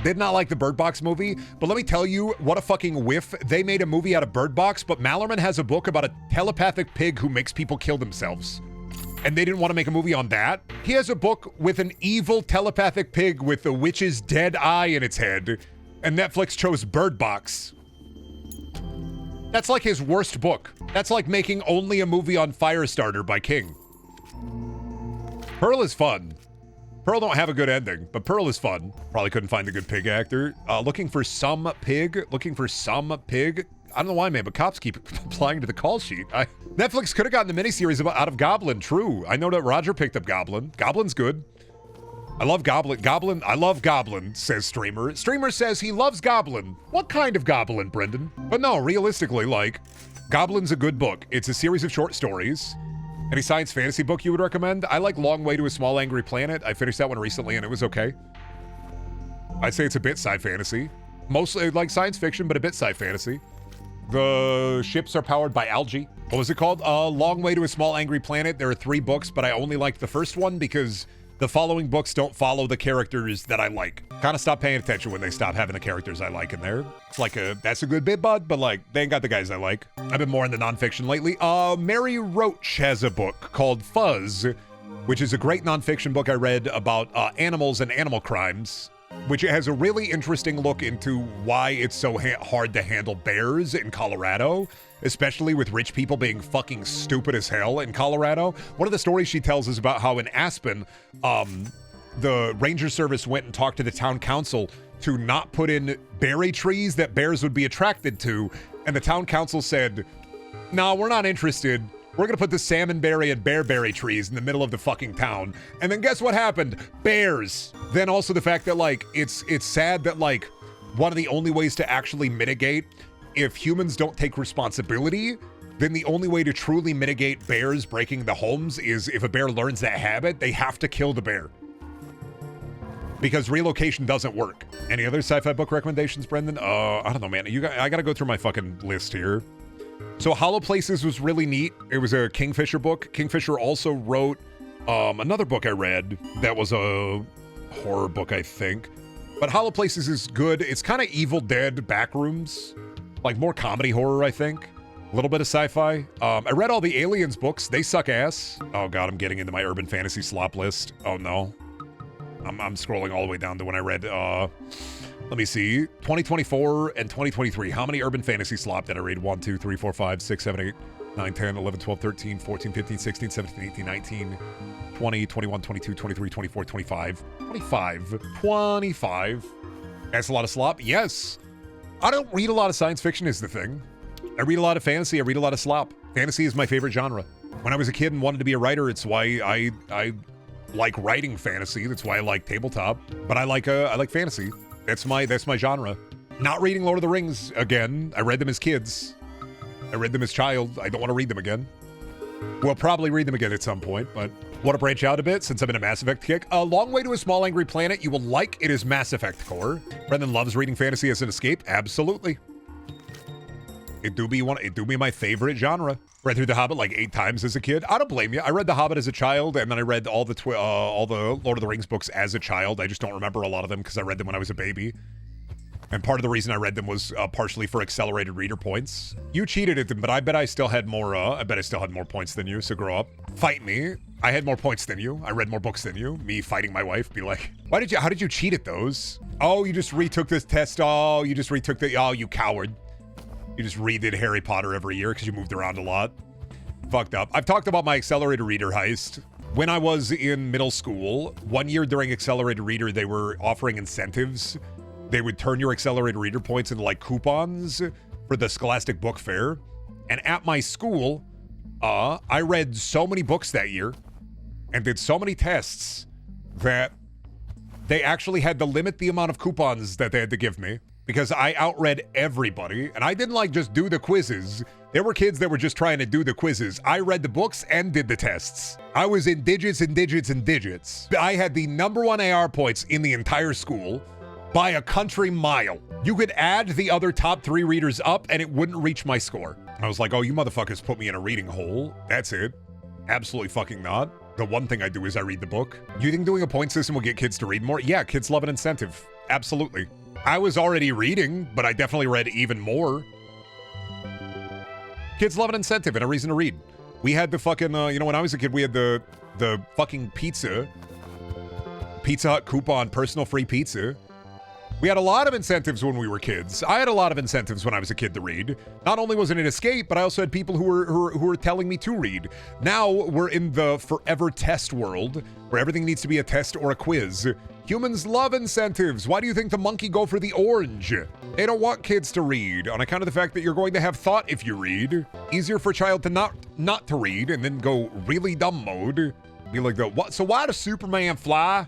Speaker 1: Did not like the Bird Box movie, but let me tell you what a fucking whiff. They made a movie out of Bird Box, but Mallerman has a book about a telepathic pig who makes people kill themselves. And they didn't want to make a movie on that. He has a book with an evil telepathic pig with a witch's dead eye in its head, and Netflix chose Bird Box. That's like his worst book. That's like making only a movie on Firestarter by King. Pearl is fun. Pearl don't have a good ending, but Pearl is fun. Probably couldn't find a good pig actor. Looking for some pig. I don't know why, man, but cops keep applying to the call sheet. Netflix could have gotten the miniseries out of Goblin, true. I know that Roger picked up Goblin. Goblin's good. I love Goblin. I love Goblin, says Streamer. Streamer says he loves Goblin. What kind of Goblin, Brendan? But no, realistically, like, Goblin's a good book. It's a series of short stories. Any science fantasy book you would recommend? I like Long Way to a Small Angry Planet. I finished that one recently and it was okay. I'd say it's a bit sci fantasy. Mostly like science fiction, but a bit sci fantasy. The ships are powered by algae. What was it called? Long Way to a Small Angry Planet. There are 3 books, but I only liked the first one because the following books don't follow the characters that I like. Kind of stop paying attention when they stop having the characters I like in there. It's like that's a good bit, bud, but like, they ain't got the guys I like. I've been more into nonfiction lately. Mary Roach has a book called Fuzz, which is a great nonfiction book I read about animals and animal crimes, which has a really interesting look into why it's so hard to handle bears in Colorado, especially with rich people being fucking stupid as hell in Colorado. One of the stories she tells is about how in Aspen, the ranger service went and talked to the town council to not put in berry trees that bears would be attracted to. And the town council said, no, we're not interested. We're gonna put the salmonberry and bearberry trees in the middle of the fucking town. And then guess what happened? Bears. Then also the fact that like, it's sad that like, one of the only ways to actually mitigate, if humans don't take responsibility, then the only way to truly mitigate bears breaking the homes is if a bear learns that habit, they have to kill the bear. Because relocation doesn't work. Any other sci-fi book recommendations, Brendan? I don't know, man. I gotta go through my fucking list here. So Hollow Places was really neat. It was a Kingfisher book. Kingfisher also wrote another book I read that was a horror book, I think. But Hollow Places is good. It's kind of Evil Dead Backrooms. Like more comedy horror, I think. A little bit of sci-fi. I read all the Aliens books. They suck ass. Oh god, I'm getting into my urban fantasy slop list. Oh no. I'm scrolling all the way down to when I read, let me see, 2024 and 2023. How many urban fantasy slop did I read? 1, 2, 3, 4, 5, 6, 7, 8, 9, 10, 11, 12, 13, 14, 15, 16, 17, 18, 19, 20, 21, 22, 23, 24, 25, 25. That's a lot of slop. Yes. I don't read a lot of science fiction is the thing. I read a lot of fantasy. I read a lot of slop. Fantasy is my favorite genre. When I was a kid and wanted to be a writer, it's why I like writing fantasy. That's why I like tabletop. But I like fantasy. That's my genre. Not reading Lord of the Rings again. I read them as kids. I read them as child. I don't want to read them again. We'll probably read them again at some point, but want to branch out a bit since I'm in a Mass Effect kick. A Long Way to a Small Angry Planet. You will like. It is Mass Effect core. Brendan loves reading fantasy as an escape. Absolutely. It do be my favorite genre. Read through The Hobbit like 8 times as a kid. I don't blame you. I read The Hobbit as a child, and then I read all the Lord of the Rings books as a child. I just don't remember a lot of them because I read them when I was a baby. And part of the reason I read them was partially for accelerated reader points. You cheated at them, but I bet I still had more. I bet I still had more points than you. So grow up, fight me. I had more points than you. I read more books than you. Me fighting my wife, be like, how did you cheat at those? Oh, you just retook this test. Oh, you just retook the. Oh, you coward. You just redid Harry Potter every year because you moved around a lot. Fucked up. I've talked about my accelerated reader heist. When I was in middle school, one year during accelerated reader, they were offering incentives. They would turn your accelerated reader points into like coupons for the Scholastic Book Fair. And at my school, I read so many books that year and did so many tests that they actually had to limit the amount of coupons that they had to give me. Because I outread everybody, and I didn't like just do the quizzes. There were kids that were just trying to do the quizzes. I read the books and did the tests. I was in digits and digits and digits. I had the #1 AR points in the entire school by a country mile. You could add the other top 3 readers up and it wouldn't reach my score. I was like, oh, you motherfuckers put me in a reading hole. That's it. Absolutely fucking not. The one thing I do is I read the book. You think doing a point system will get kids to read more? Yeah, kids love an incentive. Absolutely. I was already reading, but I definitely read even more. Kids love an incentive and a reason to read. We had the fucking, when I was a kid, we had the fucking Pizza Hut coupon, personal free pizza. We had a lot of incentives when we were kids. I had a lot of incentives when I was a kid to read. Not only was it an escape, but I also had people who were telling me to read. Now we're in the forever test world where everything needs to be a test or a quiz. Humans love incentives. Why do you think the monkey go for the orange? They don't want kids to read on account of the fact that you're going to have thought if you read. Easier for a child to not to read and then go really dumb mode. Be like, what? So why does Superman fly?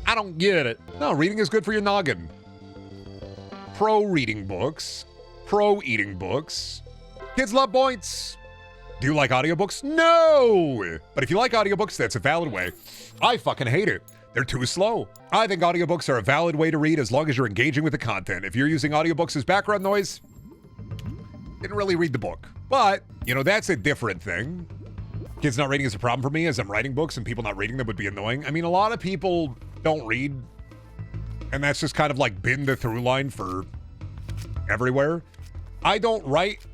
Speaker 1: I don't get it. No, reading is good for your noggin. Pro reading books. Pro eating books. Kids love points. Do you like audiobooks? No! But if you like audiobooks, that's a valid way. I fucking hate it. They're too slow. I think audiobooks are a valid way to read as long as you're engaging with the content. If you're using audiobooks as background noise, didn't really read the book. But, that's a different thing. Kids not reading is a problem for me as I'm writing books and people not reading them would be annoying. I mean, a lot of people don't read, and that's just kind of like been the through line for everywhere. I don't write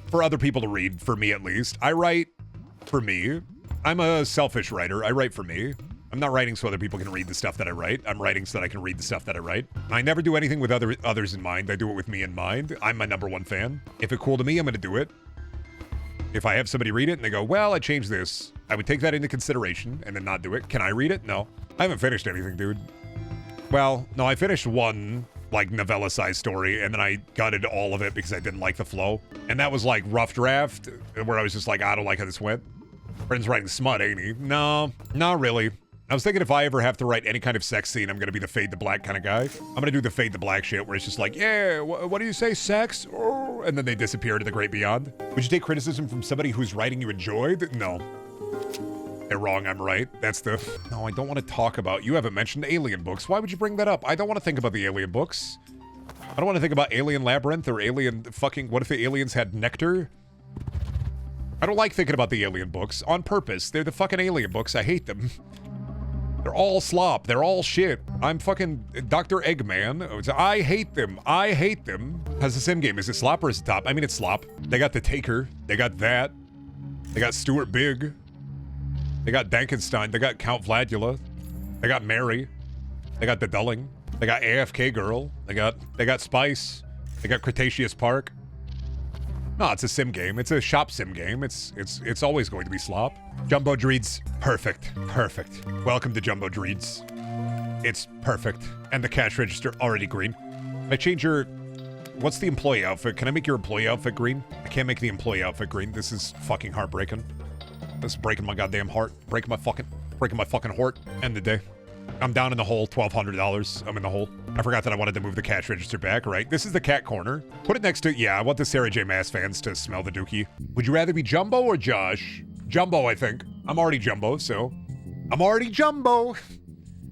Speaker 1: for other people to read, for me at least. I write for me. I'm a selfish writer. I write for me. I'm not writing so other people can read the stuff that I write. I'm writing so that I can read the stuff that I write. I never do anything with others in mind. I do it with me in mind. I'm my number one fan. If it's cool to me, I'm going to do it. If I have somebody read it and they go, well, I changed this, I would take that into consideration and then not do it. Can I read it? No. I haven't finished anything, dude. Well, no, I finished one, novella-sized story, and then I gutted all of it because I didn't like the flow. And that was, rough draft, where I was just like, I don't like how this went. Brendan's writing smut, ain't he? No, not really. I was thinking if I ever have to write any kind of sex scene, I'm going to be the fade to black kind of guy. I'm going to do the fade to black shit where it's just like, yeah, what do you say, sex? Oh, and then they disappear to the great beyond. Would you take criticism from somebody whose writing you enjoyed? No. They're wrong, I'm right. That's the... No, I don't want to talk about... You haven't mentioned alien books. Why would you bring that up? I don't want to think about the alien books. I don't want to think about Alien Labyrinth or Alien fucking... What if the aliens had nectar? I don't like thinking about the alien books on purpose. They're the fucking alien books. I hate them. They're all slop. They're all shit. I'm fucking Dr. Eggman. I hate them. I hate them. How's the sim game? Is it slop or is it top? I mean, it's slop. They got the Taker. They got that. They got Stuart Big. They got Dankenstein. They got Count Vladula. They got Mary. They got the Dulling. They got AFK Girl. They got Spice. They got Cretaceous Park. No, it's a sim game. It's a shop sim game. It's always going to be slop. Jumbo Dreeds. Perfect. Perfect. Welcome to Jumbo Dreeds. It's perfect. And the cash register already green. Can I change your... What's the employee outfit? Can I make your employee outfit green? I can't make the employee outfit green. This is fucking heartbreaking. This is breaking my goddamn heart. Breaking my fucking heart. End the day. I'm down in the hole, $1,200. I'm in the hole. I forgot that I wanted to move the cash register back, right? This is the cat corner. Put it next to... Yeah, I want the Sarah J. Maas fans to smell the dookie. Would you rather be Jumbo or Josh? Jumbo, I think. I'm already Jumbo, so... I'm already Jumbo!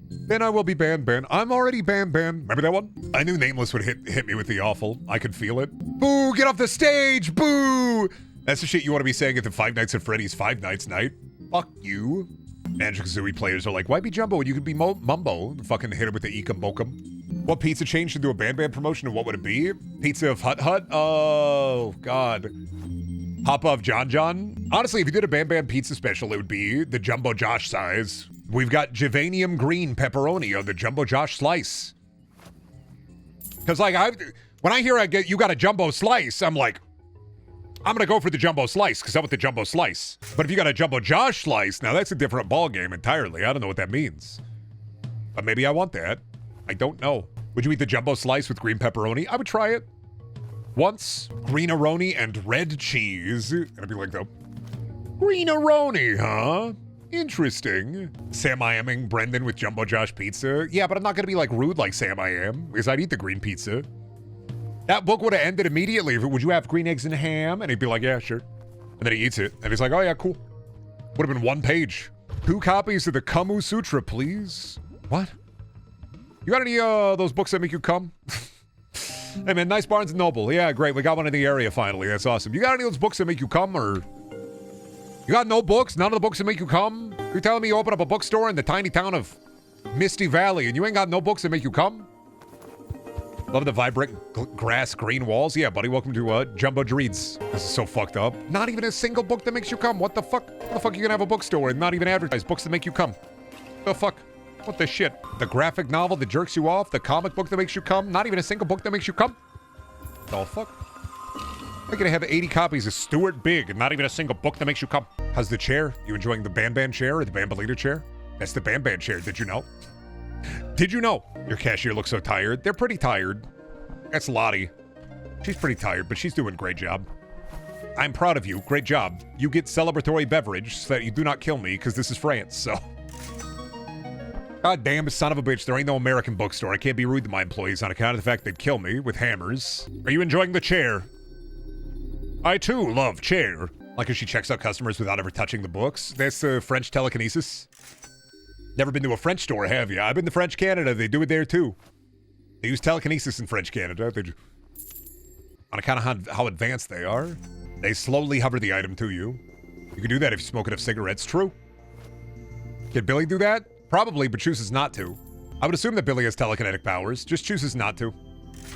Speaker 1: Then I will be Ben. I'm already Ben. Remember that one? I knew Nameless would hit me with the awful. I could feel it. Boo! Get off the stage! Boo! That's the shit you want to be saying at the Five Nights at Freddy's Five Nights night. Fuck you. Banjo-Kazooie players are like, why be Jumbo when you could be Mumbo? Fucking hit him with the Ekum Bokum. What pizza chain should do a Ban promotion and what would it be? Pizza of Hut? Oh, God. Hop of John? Honestly, if you did a Ban pizza special, it would be the Jumbo Josh size. We've got Javanium Green pepperoni on the Jumbo Josh slice. Because, when I hear you got a Jumbo slice, I'm like, I'm going to go for the Jumbo Slice because I want the Jumbo Slice. But if you got a Jumbo Josh Slice, now that's a different ball game entirely. I don't know what that means. But maybe I want that. I don't know. Would you eat the Jumbo Slice with green pepperoni? I would try it. Once, green-a-roni and red cheese. And I'd be like, though, green-a-roni, huh? Interesting. Sam I Aming Brendan with Jumbo Josh pizza. Yeah, but I'm not going to be rude like Sam I am because I'd eat the green pizza. That book would have ended immediately. Would you have green eggs and ham? And he'd be like, yeah, sure. And then he eats it. And he's like, oh, yeah, cool. Would have been one page. 2 copies of the Kamu Sutra, please. What? You got any those books that make you come? Hey man, nice Barnes & Noble. Yeah, great. We got one in the area finally. That's awesome. You got any of those books that make you come, or... You got no books? None of the books that make you come? You're telling me you open up a bookstore in the tiny town of Misty Valley and you ain't got no books that make you come? Love the vibrant grass green walls. Yeah, buddy, welcome to Jumbo Dreeds. This is so fucked up. Not even a single book that makes you come. What the fuck? How the fuck are you gonna have a bookstore and not even advertise books that make you come? The fuck? What the shit? The graphic novel that jerks you off? The comic book that makes you come? Not even a single book that makes you come? The fuck? I'm gonna have 80 copies of Stuart Big and not even a single book that makes you come. How's the chair? You enjoying the Ban chair or the Bambolita chair? That's the Ban chair, did you know? Did you know? Your cashier looks so tired. They're pretty tired. That's Lottie. She's pretty tired, but she's doing a great job. I'm proud of you. Great job. You get celebratory beverage so that you do not kill me, because this is France, so... God damn, son of a bitch, there ain't no American bookstore. I can't be rude to my employees on account of the fact they'd kill me with hammers. Are you enjoying the chair? I too love chair. Like if she checks out customers without ever touching the books. That's French telekinesis. Never been to a French store, have you? I've been to French Canada. They do it there too. They use telekinesis in French Canada. On account of how advanced they are, they slowly hover the item to you. You can do that if you smoke enough cigarettes. True. Can Billy do that? Probably, but chooses not to. I would assume that Billy has telekinetic powers. Just chooses not to.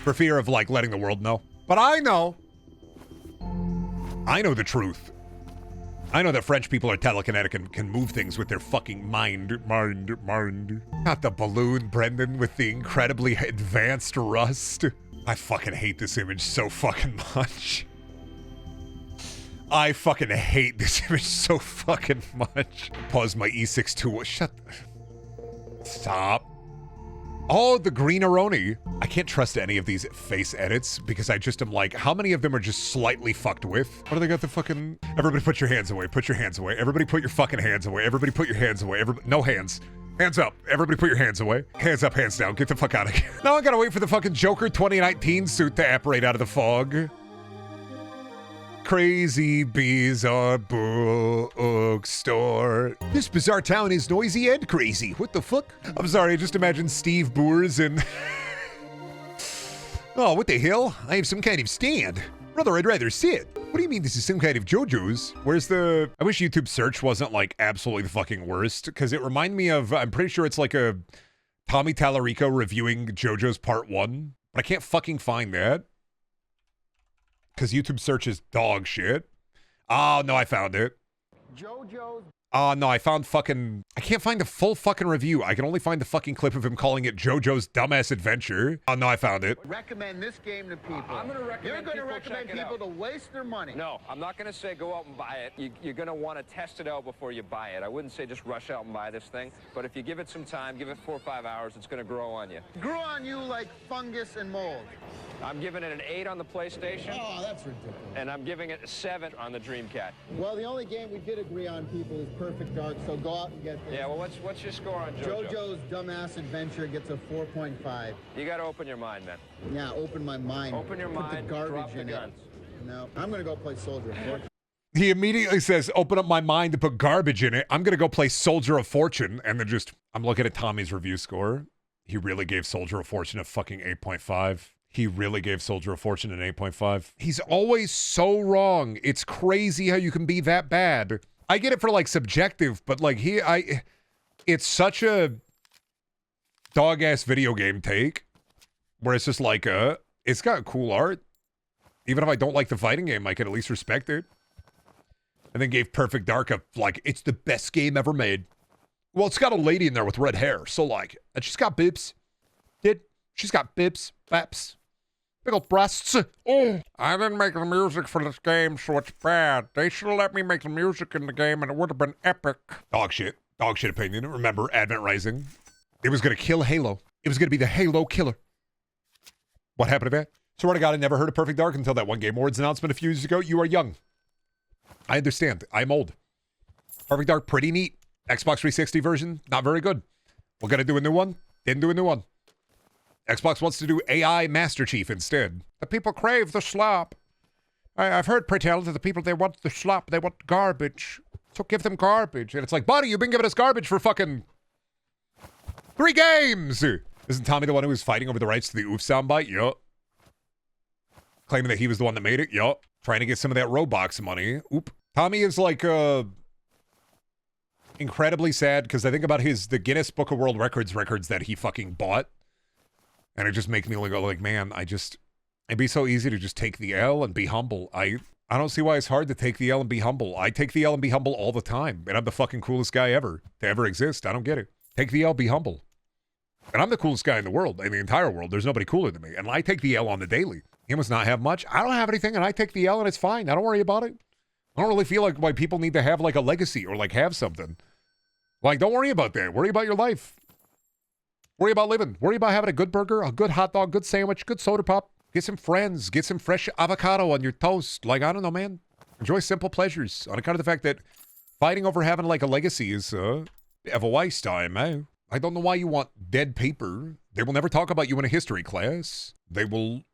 Speaker 1: For fear of, like, letting the world know. But I know. I know the truth. I know that French people are telekinetic and can move things with their fucking mind. Not the balloon, Brendan, with the incredibly advanced rust. I fucking hate this image so fucking much. I fucking hate this image so fucking much. Pause my E6 tool. Shut the... Stop. Oh, the green Aroni. I can't trust any of these face edits because I just am like, how many of them are just slightly fucked with? What do they got the fucking... Everybody put your hands away. Put your hands away. Everybody put your fucking hands away. Everybody put your hands away. No hands. Hands up. Everybody put your hands away. Hands up, hands down. Get the fuck out of here. Now I gotta wait for the fucking Joker 2019 suit to apparate out of the fog. Crazy Bizarre Bookstore. This bizarre town is noisy and crazy. What the fuck? I'm sorry, I just imagine Steve Boers and... Oh, what the hell? I have some kind of stand. Brother, I'd rather sit. What do you mean this is some kind of JoJo's? Where's the... I wish YouTube search wasn't like absolutely the fucking worst, because it reminded me of... I'm pretty sure it's like a Tommy Tallarico reviewing JoJo's Part 1, but I can't fucking find that. Because YouTube search is dog shit. Oh, no, I found it. JoJo's. Oh, no, I found fucking... I can't find the full fucking review. I can only find the fucking clip of him calling it JoJo's Dumbass Adventure. Oh, no, I found it.
Speaker 3: Recommend this game to people. I'm going to recommend You're going to recommend people to waste their money. No, I'm not going to say go out and buy it. You're going to want to test it out before you buy it. I wouldn't say just rush out and buy this thing. But if you give it some time, give it 4 or 5 hours, it's going to grow on you. Grow on you like fungus and mold. I'm giving it an 8 on the PlayStation. Oh, that's ridiculous. And I'm giving it a 7 on the Dreamcast. Well, the only game we did agree on, people, is Perfect Dark, so go out and get this. Yeah, well, what's your score on JoJo? JoJo's Dumbass Adventure gets a 4.5. You got to open your mind, man. Yeah, open my mind. Open your mind, the garbage drop the guns. No, I'm going to go play Soldier of Fortune.
Speaker 1: He immediately says, open up my mind to put garbage in it. I'm going to go play Soldier of Fortune. And then just, I'm looking at Tommy's review score. He really gave Soldier of Fortune a fucking 8.5. He really gave Soldier of Fortune an 8.5. He's always so wrong. It's crazy how you can be that bad. I get it for like subjective, but like it's such a dog-ass video game take where it's just like, it's got cool art. Even if I don't like the fighting game, I can at least respect it. And then gave Perfect Dark a, like, it's the best game ever made. Well, it's got a lady in there with red hair, so like, and she's got bibs. She's got bibs, baps. Big old breasts. Oh, I didn't make the music for this game, so it's bad. They should have let me make the music in the game, and it would have been epic. Dog shit opinion. Remember Advent Rising? It was going to kill Halo. It was going to be the Halo killer. What happened to that? Swear to God, I never heard of Perfect Dark until that one Game Awards announcement a few years ago. You are young. I understand. I'm old. Perfect Dark, pretty neat. Xbox 360 version, not very good. We're going to do a new one. Didn't do a new one. Xbox wants to do AI Master Chief instead. The people crave the slop. I've heard Pretel that the people, they want the slop. They want garbage. So give them garbage. And it's like, buddy, you've been giving us garbage for fucking 3 games. Isn't Tommy the one who was fighting over the rights to the oof soundbite? Yup. claiming that he was the one that made it. Yup. Trying to get some of that Roblox money. Oop. Tommy is like, incredibly sad because I think about the Guinness Book of World Records that he fucking bought. And it just makes me go like, man, it'd be so easy to just take the L and be humble. I don't see why it's hard to take the L and be humble. I take the L and be humble all the time. And I'm the fucking coolest guy ever to ever exist. I don't get it. Take the L, be humble. And I'm the coolest guy in the world, in the entire world. There's nobody cooler than me. And I take the L on the daily. He must not have much. I don't have anything, and I take the L, and it's fine. I don't worry about it. I don't really feel like why people need to have like a legacy or like have something. Like, don't worry about that. Worry about your life. Worry about living. Worry about having a good burger, a good hot dog, good sandwich, good soda pop. Get some friends. Get some fresh avocado on your toast. Like, I don't know, man. Enjoy simple pleasures on account of the fact that fighting over having like a legacy is of a waste time, eh? I don't know why you want dead paper. They will never talk about you in a history class. They will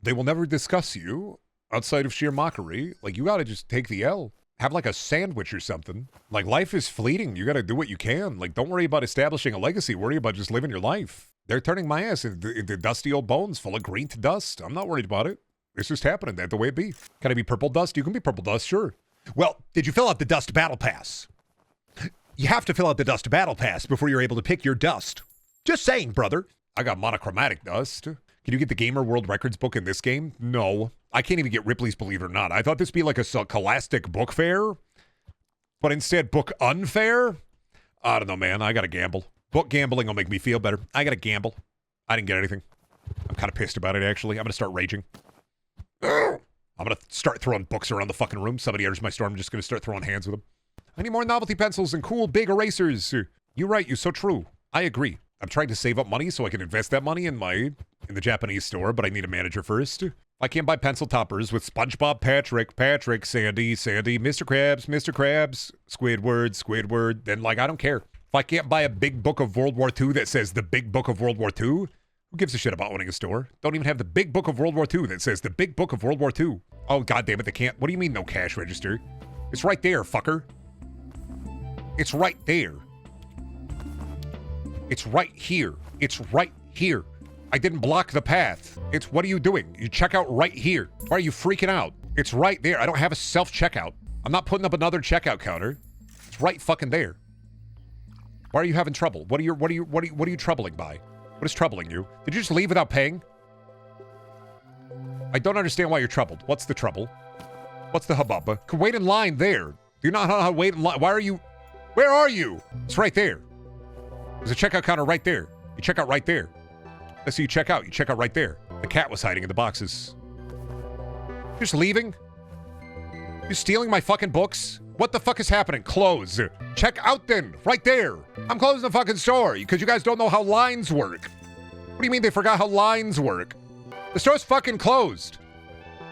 Speaker 1: never discuss you outside of sheer mockery. Like, you gotta just take the L. Have like a sandwich or something. Like, life is fleeting. You gotta do what you can. Like, don't worry about establishing a legacy. Worry about just living your life. They're turning my ass into dusty old bones full of green to dust. I'm not worried about it. It's just happening. That's the way it be. Can I be purple dust? You can be purple dust, sure. Well, did you fill out the dust battle pass? You have to fill out the dust battle pass before you're able to pick your dust. Just saying, brother. I got monochromatic dust. Can you get the Gamer World Records book in this game? No. I can't even get Ripley's Believe It or Not. I thought this would be like a scholastic book fair, but instead book unfair? I don't know, man. I got to gamble. Book gambling will make me feel better. I got to gamble. I didn't get anything. I'm kind of pissed about it, actually. I'm going to start raging. I'm going to start throwing books around the fucking room. Somebody enters my store. I'm just going to start throwing hands with them. I need more novelty pencils and cool big erasers. You're right. You're so true. I agree. I'm trying to save up money so I can invest that money in the Japanese store, but I need a manager first. I can't buy pencil toppers with SpongeBob, Patrick, Sandy, Mr. Krabs, Squidward. Then, like, I don't care. If I can't buy a big book of World War II that says the big book of World War II, who gives a shit about owning a store? Don't even have the big book of World War II that says the big book of World War II. Oh, goddammit, they can't. What do you mean no cash register? It's right there, fucker. It's right there. It's right here. It's right here. I didn't block the path. What are you doing? You check out right here. Why are you freaking out? It's right there. I don't have a self-checkout. I'm not putting up another checkout counter. It's right fucking there. Why are you having trouble? What are you troubling by? What is troubling you? Did you just leave without paying? I don't understand why you're troubled. What's the trouble? What's the hubbub? Can wait in line there. Do you not know how to wait in line? Where are you? It's right there. There's a checkout counter right there. You check out right there. Let's see you check out. You check out right there. The cat was hiding in the boxes. Just leaving? You stealing my fucking books? What the fuck is happening? Close. Check out then. Right there. I'm closing the fucking store because you guys don't know how lines work. What do you mean they forgot how lines work? The store's fucking closed.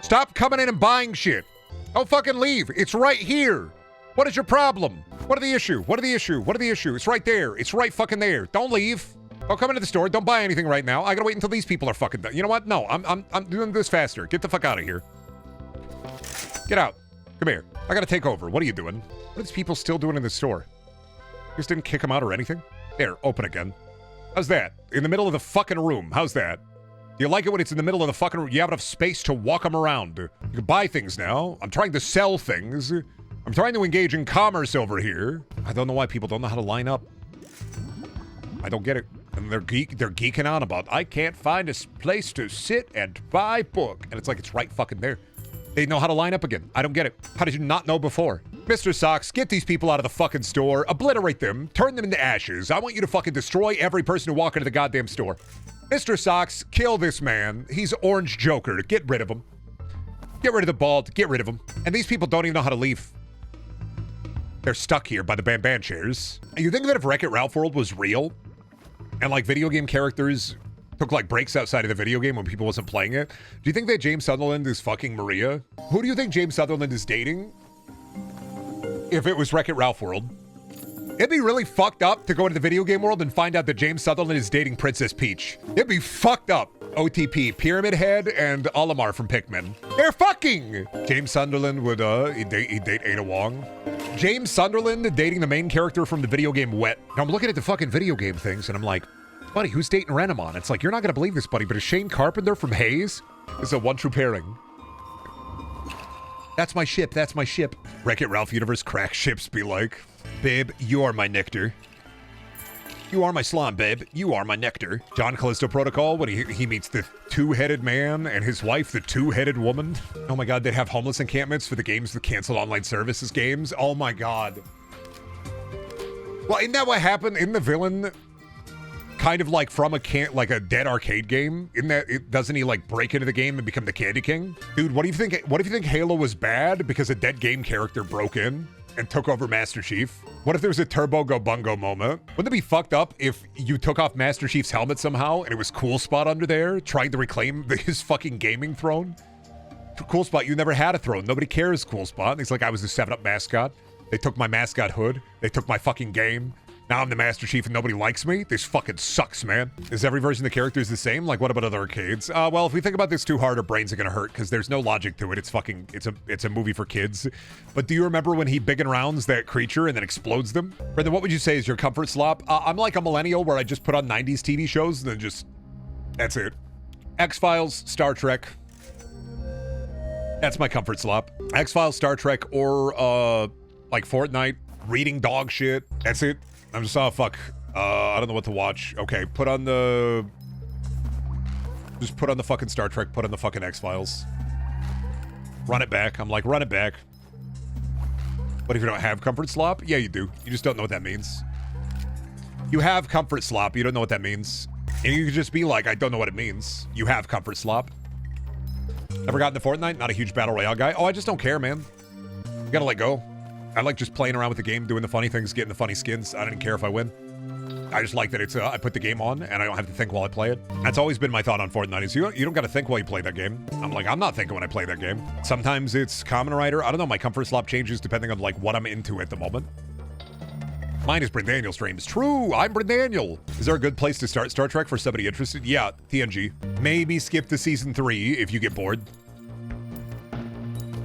Speaker 1: Stop coming in and buying shit. Don't fucking leave. It's right here. What is your problem? What are the issue? What are the issue? What are the issue? It's right there. It's right fucking there. Don't leave. Don't come into the store. Don't buy anything right now. I gotta wait until these people are fucking done. You know what? No, I'm doing this faster. Get the fuck out of here. Get out. Come here. I gotta take over. What are you doing? What are these people still doing in the store? You just didn't kick them out or anything? There, open again. How's that? In the middle of the fucking room. How's that? Do you like it when it's in the middle of the fucking room? You have enough space to walk them around. You can buy things now. I'm trying to sell things. I'm trying to engage in commerce over here. I don't know why people don't know how to line up. I don't get it. And they're geeking out about, I can't find a place to sit and buy book. And it's like, it's right fucking there. They know how to line up again. I don't get it. How did you not know before? Mr. Socks, get these people out of the fucking store. Obliterate them. Turn them into ashes. I want you to fucking destroy every person who walk into the goddamn store. Mr. Socks, kill this man. He's Orange Joker. Get rid of him. Get rid of the bald. Get rid of him. And these people don't even know how to leave. They're stuck here by the Ban chairs. You think that if Wreck-It Ralph World was real, and like video game characters took like breaks outside of the video game when people wasn't playing it, do you think that James Sutherland is fucking Maria? Who do you think James Sutherland is dating? If it was Wreck-It Ralph World. It'd be really fucked up to go into the video game world and find out that James Sutherland is dating Princess Peach. It'd be fucked up. OTP, Pyramid Head, and Olimar from Pikmin. They're fucking! James Sunderland would, he'd date Ada Wong. James Sunderland dating the main character from the video game Wet. Now I'm looking at the fucking video game things, and I'm like, buddy, who's dating Renamon? It's like, you're not gonna believe this, buddy, but is Shane Carpenter from Haze? It's a one true pairing. That's my ship. That's my ship. Wreck-It Ralph Universe crack ships be like, babe, you are my nectar. You are my slime, babe. You are my nectar. John Callisto Protocol, when he meets the two-headed man and his wife, the two-headed woman. Oh my God, they'd have homeless encampments for the games, the canceled online services games. Oh my God. Well, isn't that what happened? Isn't the villain kind of like from a dead arcade game? Isn't that, doesn't he like break into the game and become the Candy King? Dude, what if you think Halo was bad because a dead game character broke in and took over Master Chief? What if there was a Turbo Go Bungo moment? Wouldn't it be fucked up if you took off Master Chief's helmet somehow and it was Cool Spot under there trying to reclaim his fucking gaming throne? Cool Spot, you never had a throne. Nobody cares, Cool Spot. And he's like, I was the 7-Up mascot. They took my mascot hood. They took my fucking game. Now I'm the Master Chief and nobody likes me? This fucking sucks, man. Is every version of the character is the same? Like, what about other arcades? Well, if we think about this too hard, our brains are gonna hurt because there's no logic to it. It's a movie for kids. But do you remember when he big and rounds that creature and then explodes them? Brendan, what would you say is your comfort slop? I'm like a millennial where I just put on 90s TV shows and then that's it. X-Files, Star Trek. That's my comfort slop. X-Files, Star Trek, or like Fortnite, reading dog shit. That's it. I'm just, oh, fuck. I don't know what to watch. Okay, just put on the fucking Star Trek, put on the fucking X-Files. Run it back. I'm like, run it back. What if you don't have comfort slop? Yeah, you do. You just don't know what that means. You have comfort slop. You don't know what that means. And you could just be like, I don't know what it means. You have comfort slop. Ever gotten to Fortnite? Not a huge Battle Royale guy. Oh, I just don't care, man. You gotta let go. I like just playing around with the game, doing the funny things, getting the funny skins. I don't care if I win. I just like that it's I put the game on and I don't have to think while I play it. That's always been my thought on Fortnite is you don't got to think while you play that game. I'm like, I'm not thinking when I play that game. Sometimes it's Kamen Rider. I don't know. My comfort slop changes depending on like what I'm into at the moment. Mine is Brendaniel streams. True, I'm Brendaniel. Is there a good place to start Star Trek for somebody interested? Yeah, TNG. Maybe skip to season 3 if you get bored.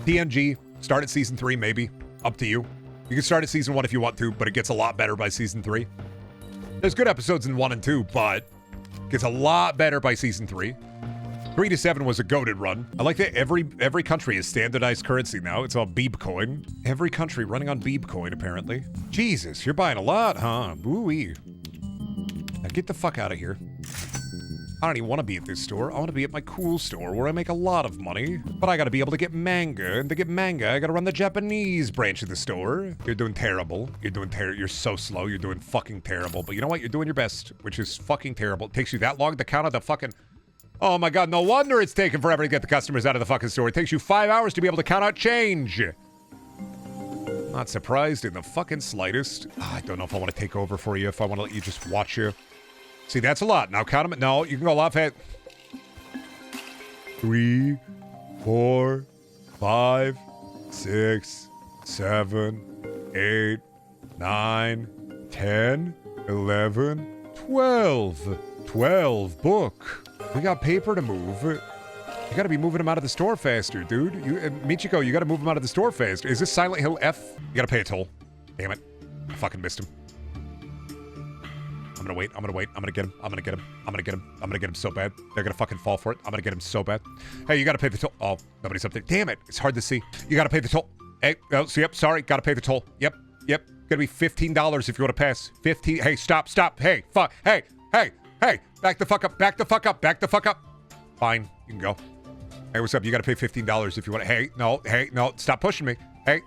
Speaker 1: TNG, start at season 3 maybe. Up to you. You can start at season 1 if you want to, but it gets a lot better by season 3. There's good episodes in 1 and 2, but it gets a lot better by season 3. 3 to 7 was a goated run. I like that every country is standardized currency now. It's all Beeb coin. Every country running on Beeb coin, apparently. Jesus, you're buying a lot, huh? Ooh-wee. Now get the fuck out of here. I don't even want to be at this store. I want to be at my cool store where I make a lot of money. But I got to be able to get manga. And to get manga, I got to run the Japanese branch of the store. You're doing terrible. You're so slow. You're doing fucking terrible. But you know what? You're doing your best, which is fucking terrible. It takes you that long to count out the fucking... Oh my God, no wonder it's taking forever to get the customers out of the fucking store. It takes you 5 hours to be able to count out change. Not surprised in the fucking slightest. I don't know if I want to take over for you, if I want to let you just watch you. See, that's a lot. Now count them. No, you can go a lot fast. 3, 4, 5, 6, 7, 8, 9, 10, 11, 12. 12 book. We got paper to move. You gotta be moving them out of the store faster, dude. Michiko, you gotta move them out of the store faster. Is this Silent Hill F? You gotta pay a toll. Damn it. I fucking missed him. I'm gonna wait. I'm gonna get him. I'm gonna get him so bad. They're gonna fucking fall for it. I'm gonna get him so bad. Hey, you gotta pay the toll. Oh, nobody's up there. Damn it. It's hard to see. You gotta pay the toll. Hey, oh, so yep, sorry. Gotta pay the toll. Yep. Gonna be $15 if you wanna pass. 15. Hey, stop. Hey, fuck. Hey. Back the fuck up. Fine. You can go. Hey, what's up? You gotta pay $15 if you want to. Hey, no. Stop pushing me. Hey.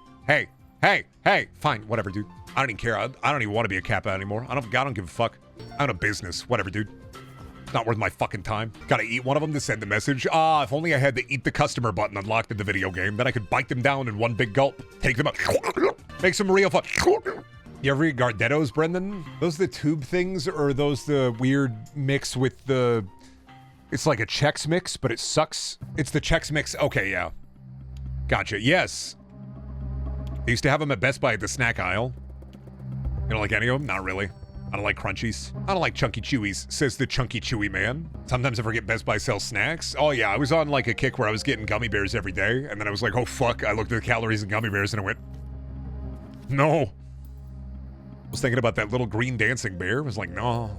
Speaker 1: Fine. Whatever, dude. I don't even care. I don't even want to be a Kappa anymore. I don't give a fuck. I own a business. Whatever, dude. It's not worth my fucking time. Gotta eat one of them to send the message. If only I had the eat the customer button unlocked in the video game. Then I could bite them down in one big gulp. Take them up. Make some real fun. You ever eat Gardettos, Brendan? Those the tube things, or are those the weird mix with the... It's like a Chex Mix, but it sucks. It's the Chex Mix. Okay, yeah. Gotcha. Yes. They used to have them at Best Buy at the snack aisle. You don't like any of them? Not really. I don't like Crunchies. I don't like Chunky Chewies, says the Chunky Chewy man. Sometimes I forget Best Buy sells snacks. Oh yeah, I was on like a kick where I was getting gummy bears every day, and then I was like, oh fuck, I looked at the calories in gummy bears and I went, no. was thinking about that little green dancing bear. I was like, no,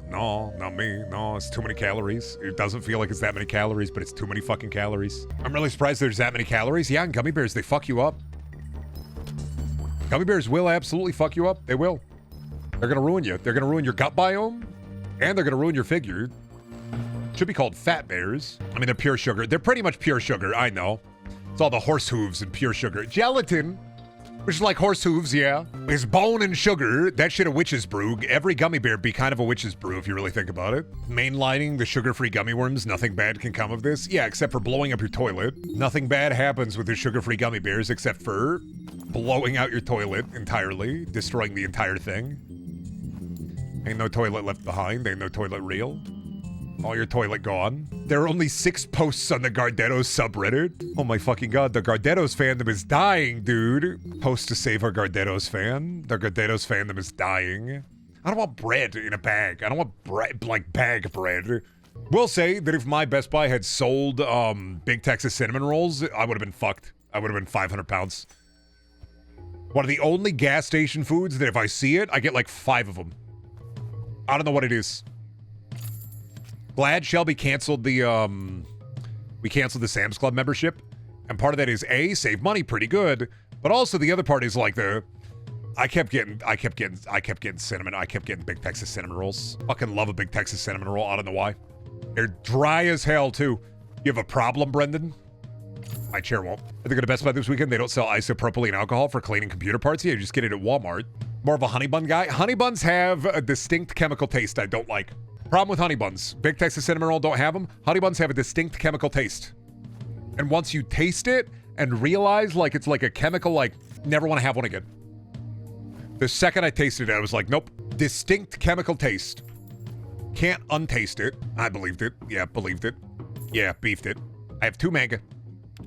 Speaker 1: not me. No, it's too many calories. It doesn't feel like it's that many calories, but it's too many fucking calories. I'm really surprised there's that many calories. Yeah, and gummy bears, they fuck you up. Gummy bears will absolutely fuck you up. They will. They're gonna ruin you. They're gonna ruin your gut biome, and they're gonna ruin your figure. Should be called fat bears. I mean, they're pure sugar. They're pretty much pure sugar, I know. It's all the horse hooves and pure sugar. Gelatin, which is like horse hooves, yeah, is bone and sugar. That shit a witch's brew. Every gummy bear be kind of a witch's brew if you really think about it. Mainlining the sugar-free gummy worms, nothing bad can come of this. Yeah, except for blowing up your toilet. Nothing bad happens with the sugar-free gummy bears except for blowing out your toilet entirely, destroying the entire thing. Ain't no toilet left behind. Ain't no toilet real. All your toilet gone. There are only 6 posts on the Gardettos subreddit. Oh my fucking god, the Gardettos fandom is dying, dude. Post to save our Gardettos fan. The Gardettos fandom is dying. I don't want bread in a bag. I don't want bread, like bag bread. Will say that if my Best Buy had sold Big Texas cinnamon rolls, I would have been fucked. I would have been 500 pounds. One of the only gas station foods that if I see it, I get like 5 of them. I don't know what it is. Glad Shelby canceled the we canceled the Sam's Club membership, and part of that is A, save money pretty good, but also the other part is like I kept getting cinnamon. I kept getting Big Texas cinnamon rolls. Fucking love a Big Texas cinnamon roll. I don't know why. They're dry as hell too. You have a problem, Brendan? My chair won't. Are they going to Best Buy this weekend? They don't sell isopropylene alcohol for cleaning computer parts. Yeah, you just get it at Walmart. More of a honey bun guy. Honey buns have a distinct chemical taste I don't like. Problem with honey buns. Big Texas cinnamon roll don't have them. Honey buns have a distinct chemical taste. And once you taste it and realize like it's like a chemical, like never want to have one again. The second I tasted it, I was like, nope. Distinct chemical taste. Can't untaste it. I believed it. Yeah, believed it. Yeah, beefed it. I have 2 manga.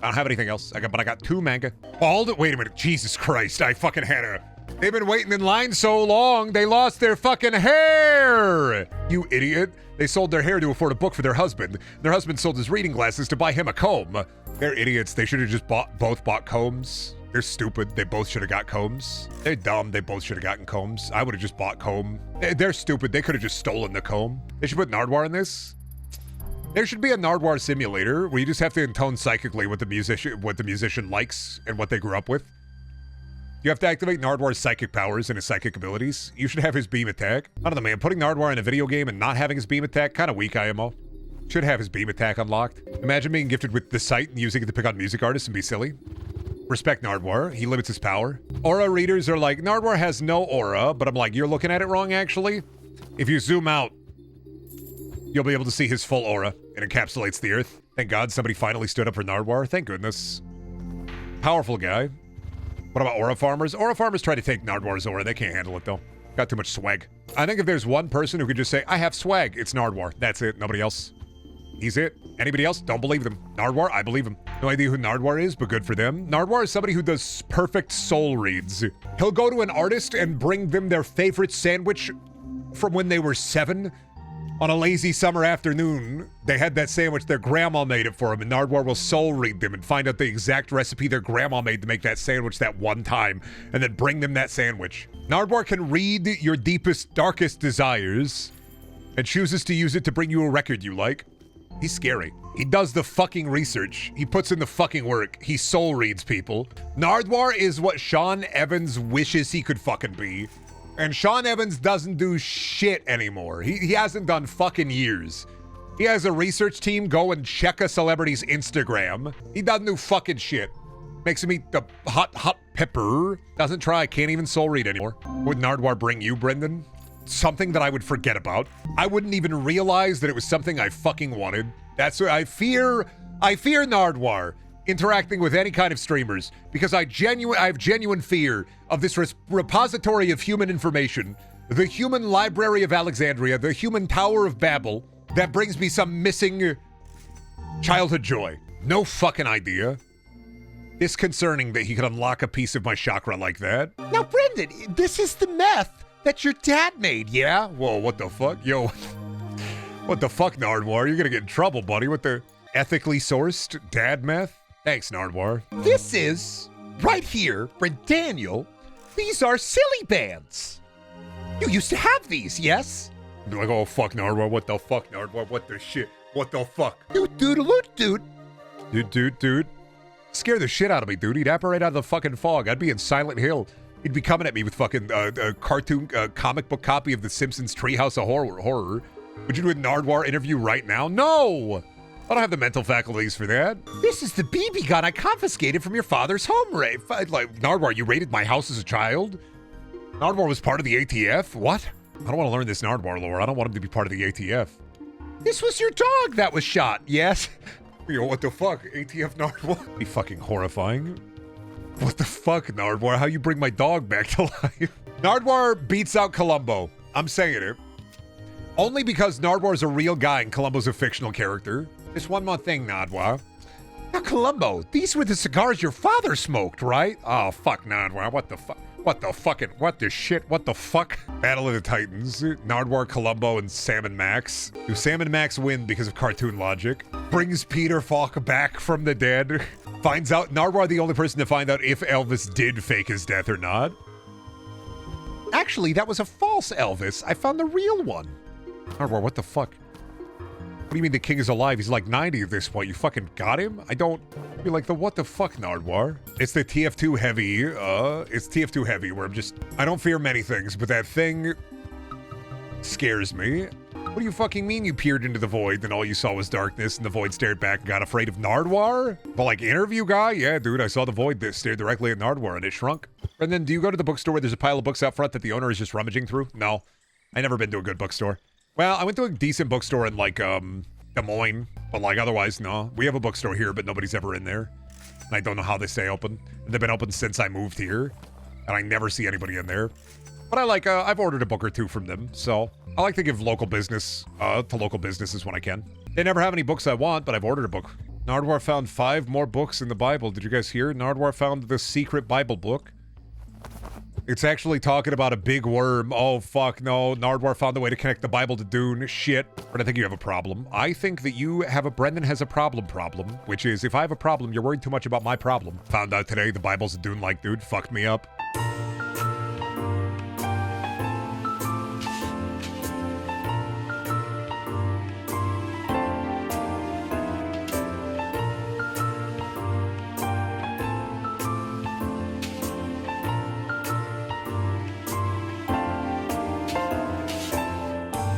Speaker 1: I don't have anything else. I got 2 manga. Wait a minute. Jesus Christ. I fucking had a... They've been waiting in line so long, they lost their fucking hair! You idiot. They sold their hair to afford a book for their husband. Their husband sold his reading glasses to buy him a comb. They're idiots. They should have just both bought combs. They're stupid. They both should have got combs. They're dumb. They both should have gotten combs. I would have just bought comb. They're stupid. They could have just stolen the comb. They should put Nardwuar in this. There should be a Nardwuar simulator where you just have to intone psychically what the musician likes and what they grew up with. You have to activate Nardwar's psychic powers and his psychic abilities. You should have his beam attack. I don't know, man. Putting Nardwuar in a video game and not having his beam attack, kind of weak, IMO. Should have his beam attack unlocked. Imagine being gifted with the sight and using it to pick on music artists and be silly. Respect Nardwuar. He limits his power. Aura readers are like, Nardwuar has no aura, but I'm like, you're looking at it wrong, actually. If you zoom out, you'll be able to see his full aura. It encapsulates the earth. Thank God somebody finally stood up for Nardwuar. Thank goodness. Powerful guy. What about aura farmers? Aura farmers try to take Nardwar's aura. They can't handle it, though. Got too much swag. I think if there's one person who could just say, I have swag, it's Nardwuar. That's it. Nobody else. He's it. Anybody else? Don't believe them. Nardwuar? I believe him. No idea who Nardwuar is, but good for them. Nardwuar is somebody who does perfect soul reads. He'll go to an artist and bring them their favorite sandwich from when they were 7. On a lazy summer afternoon, they had that sandwich, their grandma made it for them, and Nardwuar will soul read them and find out the exact recipe their grandma made to make that sandwich that one time, and then bring them that sandwich. Nardwuar can read your deepest, darkest desires, and chooses to use it to bring you a record you like. He's scary. He does the fucking research. He puts in the fucking work. He soul reads people. Nardwuar is what Sean Evans wishes he could fucking be. And Sean Evans doesn't do shit anymore. He hasn't done fucking years. He has a research team go and check a celebrity's Instagram. He doesn't do fucking shit. Makes him eat the hot pepper. Doesn't try, can't even soul read anymore. Would Nardwuar bring you, Brendan? Something that I would forget about. I wouldn't even realize that it was something I fucking wanted. That's what I fear Nardwuar interacting with any kind of streamers, because I have genuine fear of this repository of human information, the human library of Alexandria, the human Tower of Babel, that brings me some missing childhood joy. No fucking idea. Disconcerting that he could unlock a piece of my chakra like that. Now, Brendan, this is the meth that your dad made, yeah? Whoa, what the fuck? Yo, what the fuck, Nardwuar? You're gonna get in trouble, buddy, with the ethically sourced dad meth? Thanks, Nardwuar. This is, right here, Brendaniel, these are silly bands. You used to have these, yes? Be like, oh, fuck, Nardwar, what the fuck, Nardwar, what the shit, what the fuck? Dude. Scare the shit out of me, dude. He'd apparate out of the fucking fog. I'd be in Silent Hill. He'd be coming at me with fucking a cartoon, comic book copy of The Simpsons Treehouse of Horror. Would you do a Nardwar interview right now? No! I don't have the mental faculties for that. This is the BB gun I confiscated from your father's home, Ray. Like, Nardwar, you raided my house as a child? Nardwar was part of the ATF? What? I don't want to learn this Nardwar lore. I don't want him to be part of the ATF. This was your dog that was shot, yes? Yo, what the fuck? ATF Nardwar? Be fucking horrifying. What the fuck, Nardwar? How you bring my dog back to life? Nardwar beats out Columbo. I'm saying it. Only because Nardwar's a real guy and Columbo's a fictional character. Just one more thing, Nardwar. Now, Columbo, these were the cigars your father smoked, right? Oh, fuck, Nardwar. What the fuck? What the fucking, what the shit? What the fuck? Battle of the Titans. Nardwar, Columbo, and Sam and Max. Do Sam and Max win because of cartoon logic? Brings Peter Falk back from the dead. Finds out Nardwar the only person to find out if Elvis did fake his death or not. Actually, that was a false Elvis. I found the real one. Nardwar, what the fuck? What do you mean the king is alive? He's like 90 at this point. You fucking got him? I don't... You're like, the what the fuck, Nardwar? It's the TF2 heavy, it's TF2 heavy where I'm just... I don't fear many things, but that thing scares me. What do you fucking mean you peered into the void, then all you saw was darkness, and the void stared back and got afraid of Nardwar? But like, interview guy? Yeah, dude, I saw the void that stared directly at Nardwar, and it shrunk. And then, do you go to the bookstore where there's a pile of books out front that the owner is just rummaging through? No. I never been to a good bookstore. Well, I went to a decent bookstore in, like, Des Moines, but, like, otherwise, no. We have a bookstore here, but nobody's ever in there. And I don't know how they stay open. And they've been open since I moved here, and I never see anybody in there. But I like, I've ordered a book or two from them, so I like to give local business, to local businesses when I can. They never have any books I want, but I've ordered a book. Nardwar found 5 more books in the Bible. Did you guys hear? Nardwar found the secret Bible book. It's actually talking about a big worm. Oh, fuck, no. Nardwar found a way to connect the Bible to Dune. Shit. But I think you have a problem. I think that you have a Brendan has a problem, which is if I have a problem, you're worried too much about my problem. Found out today the Bible's a Dune-like dude. Fucked me up.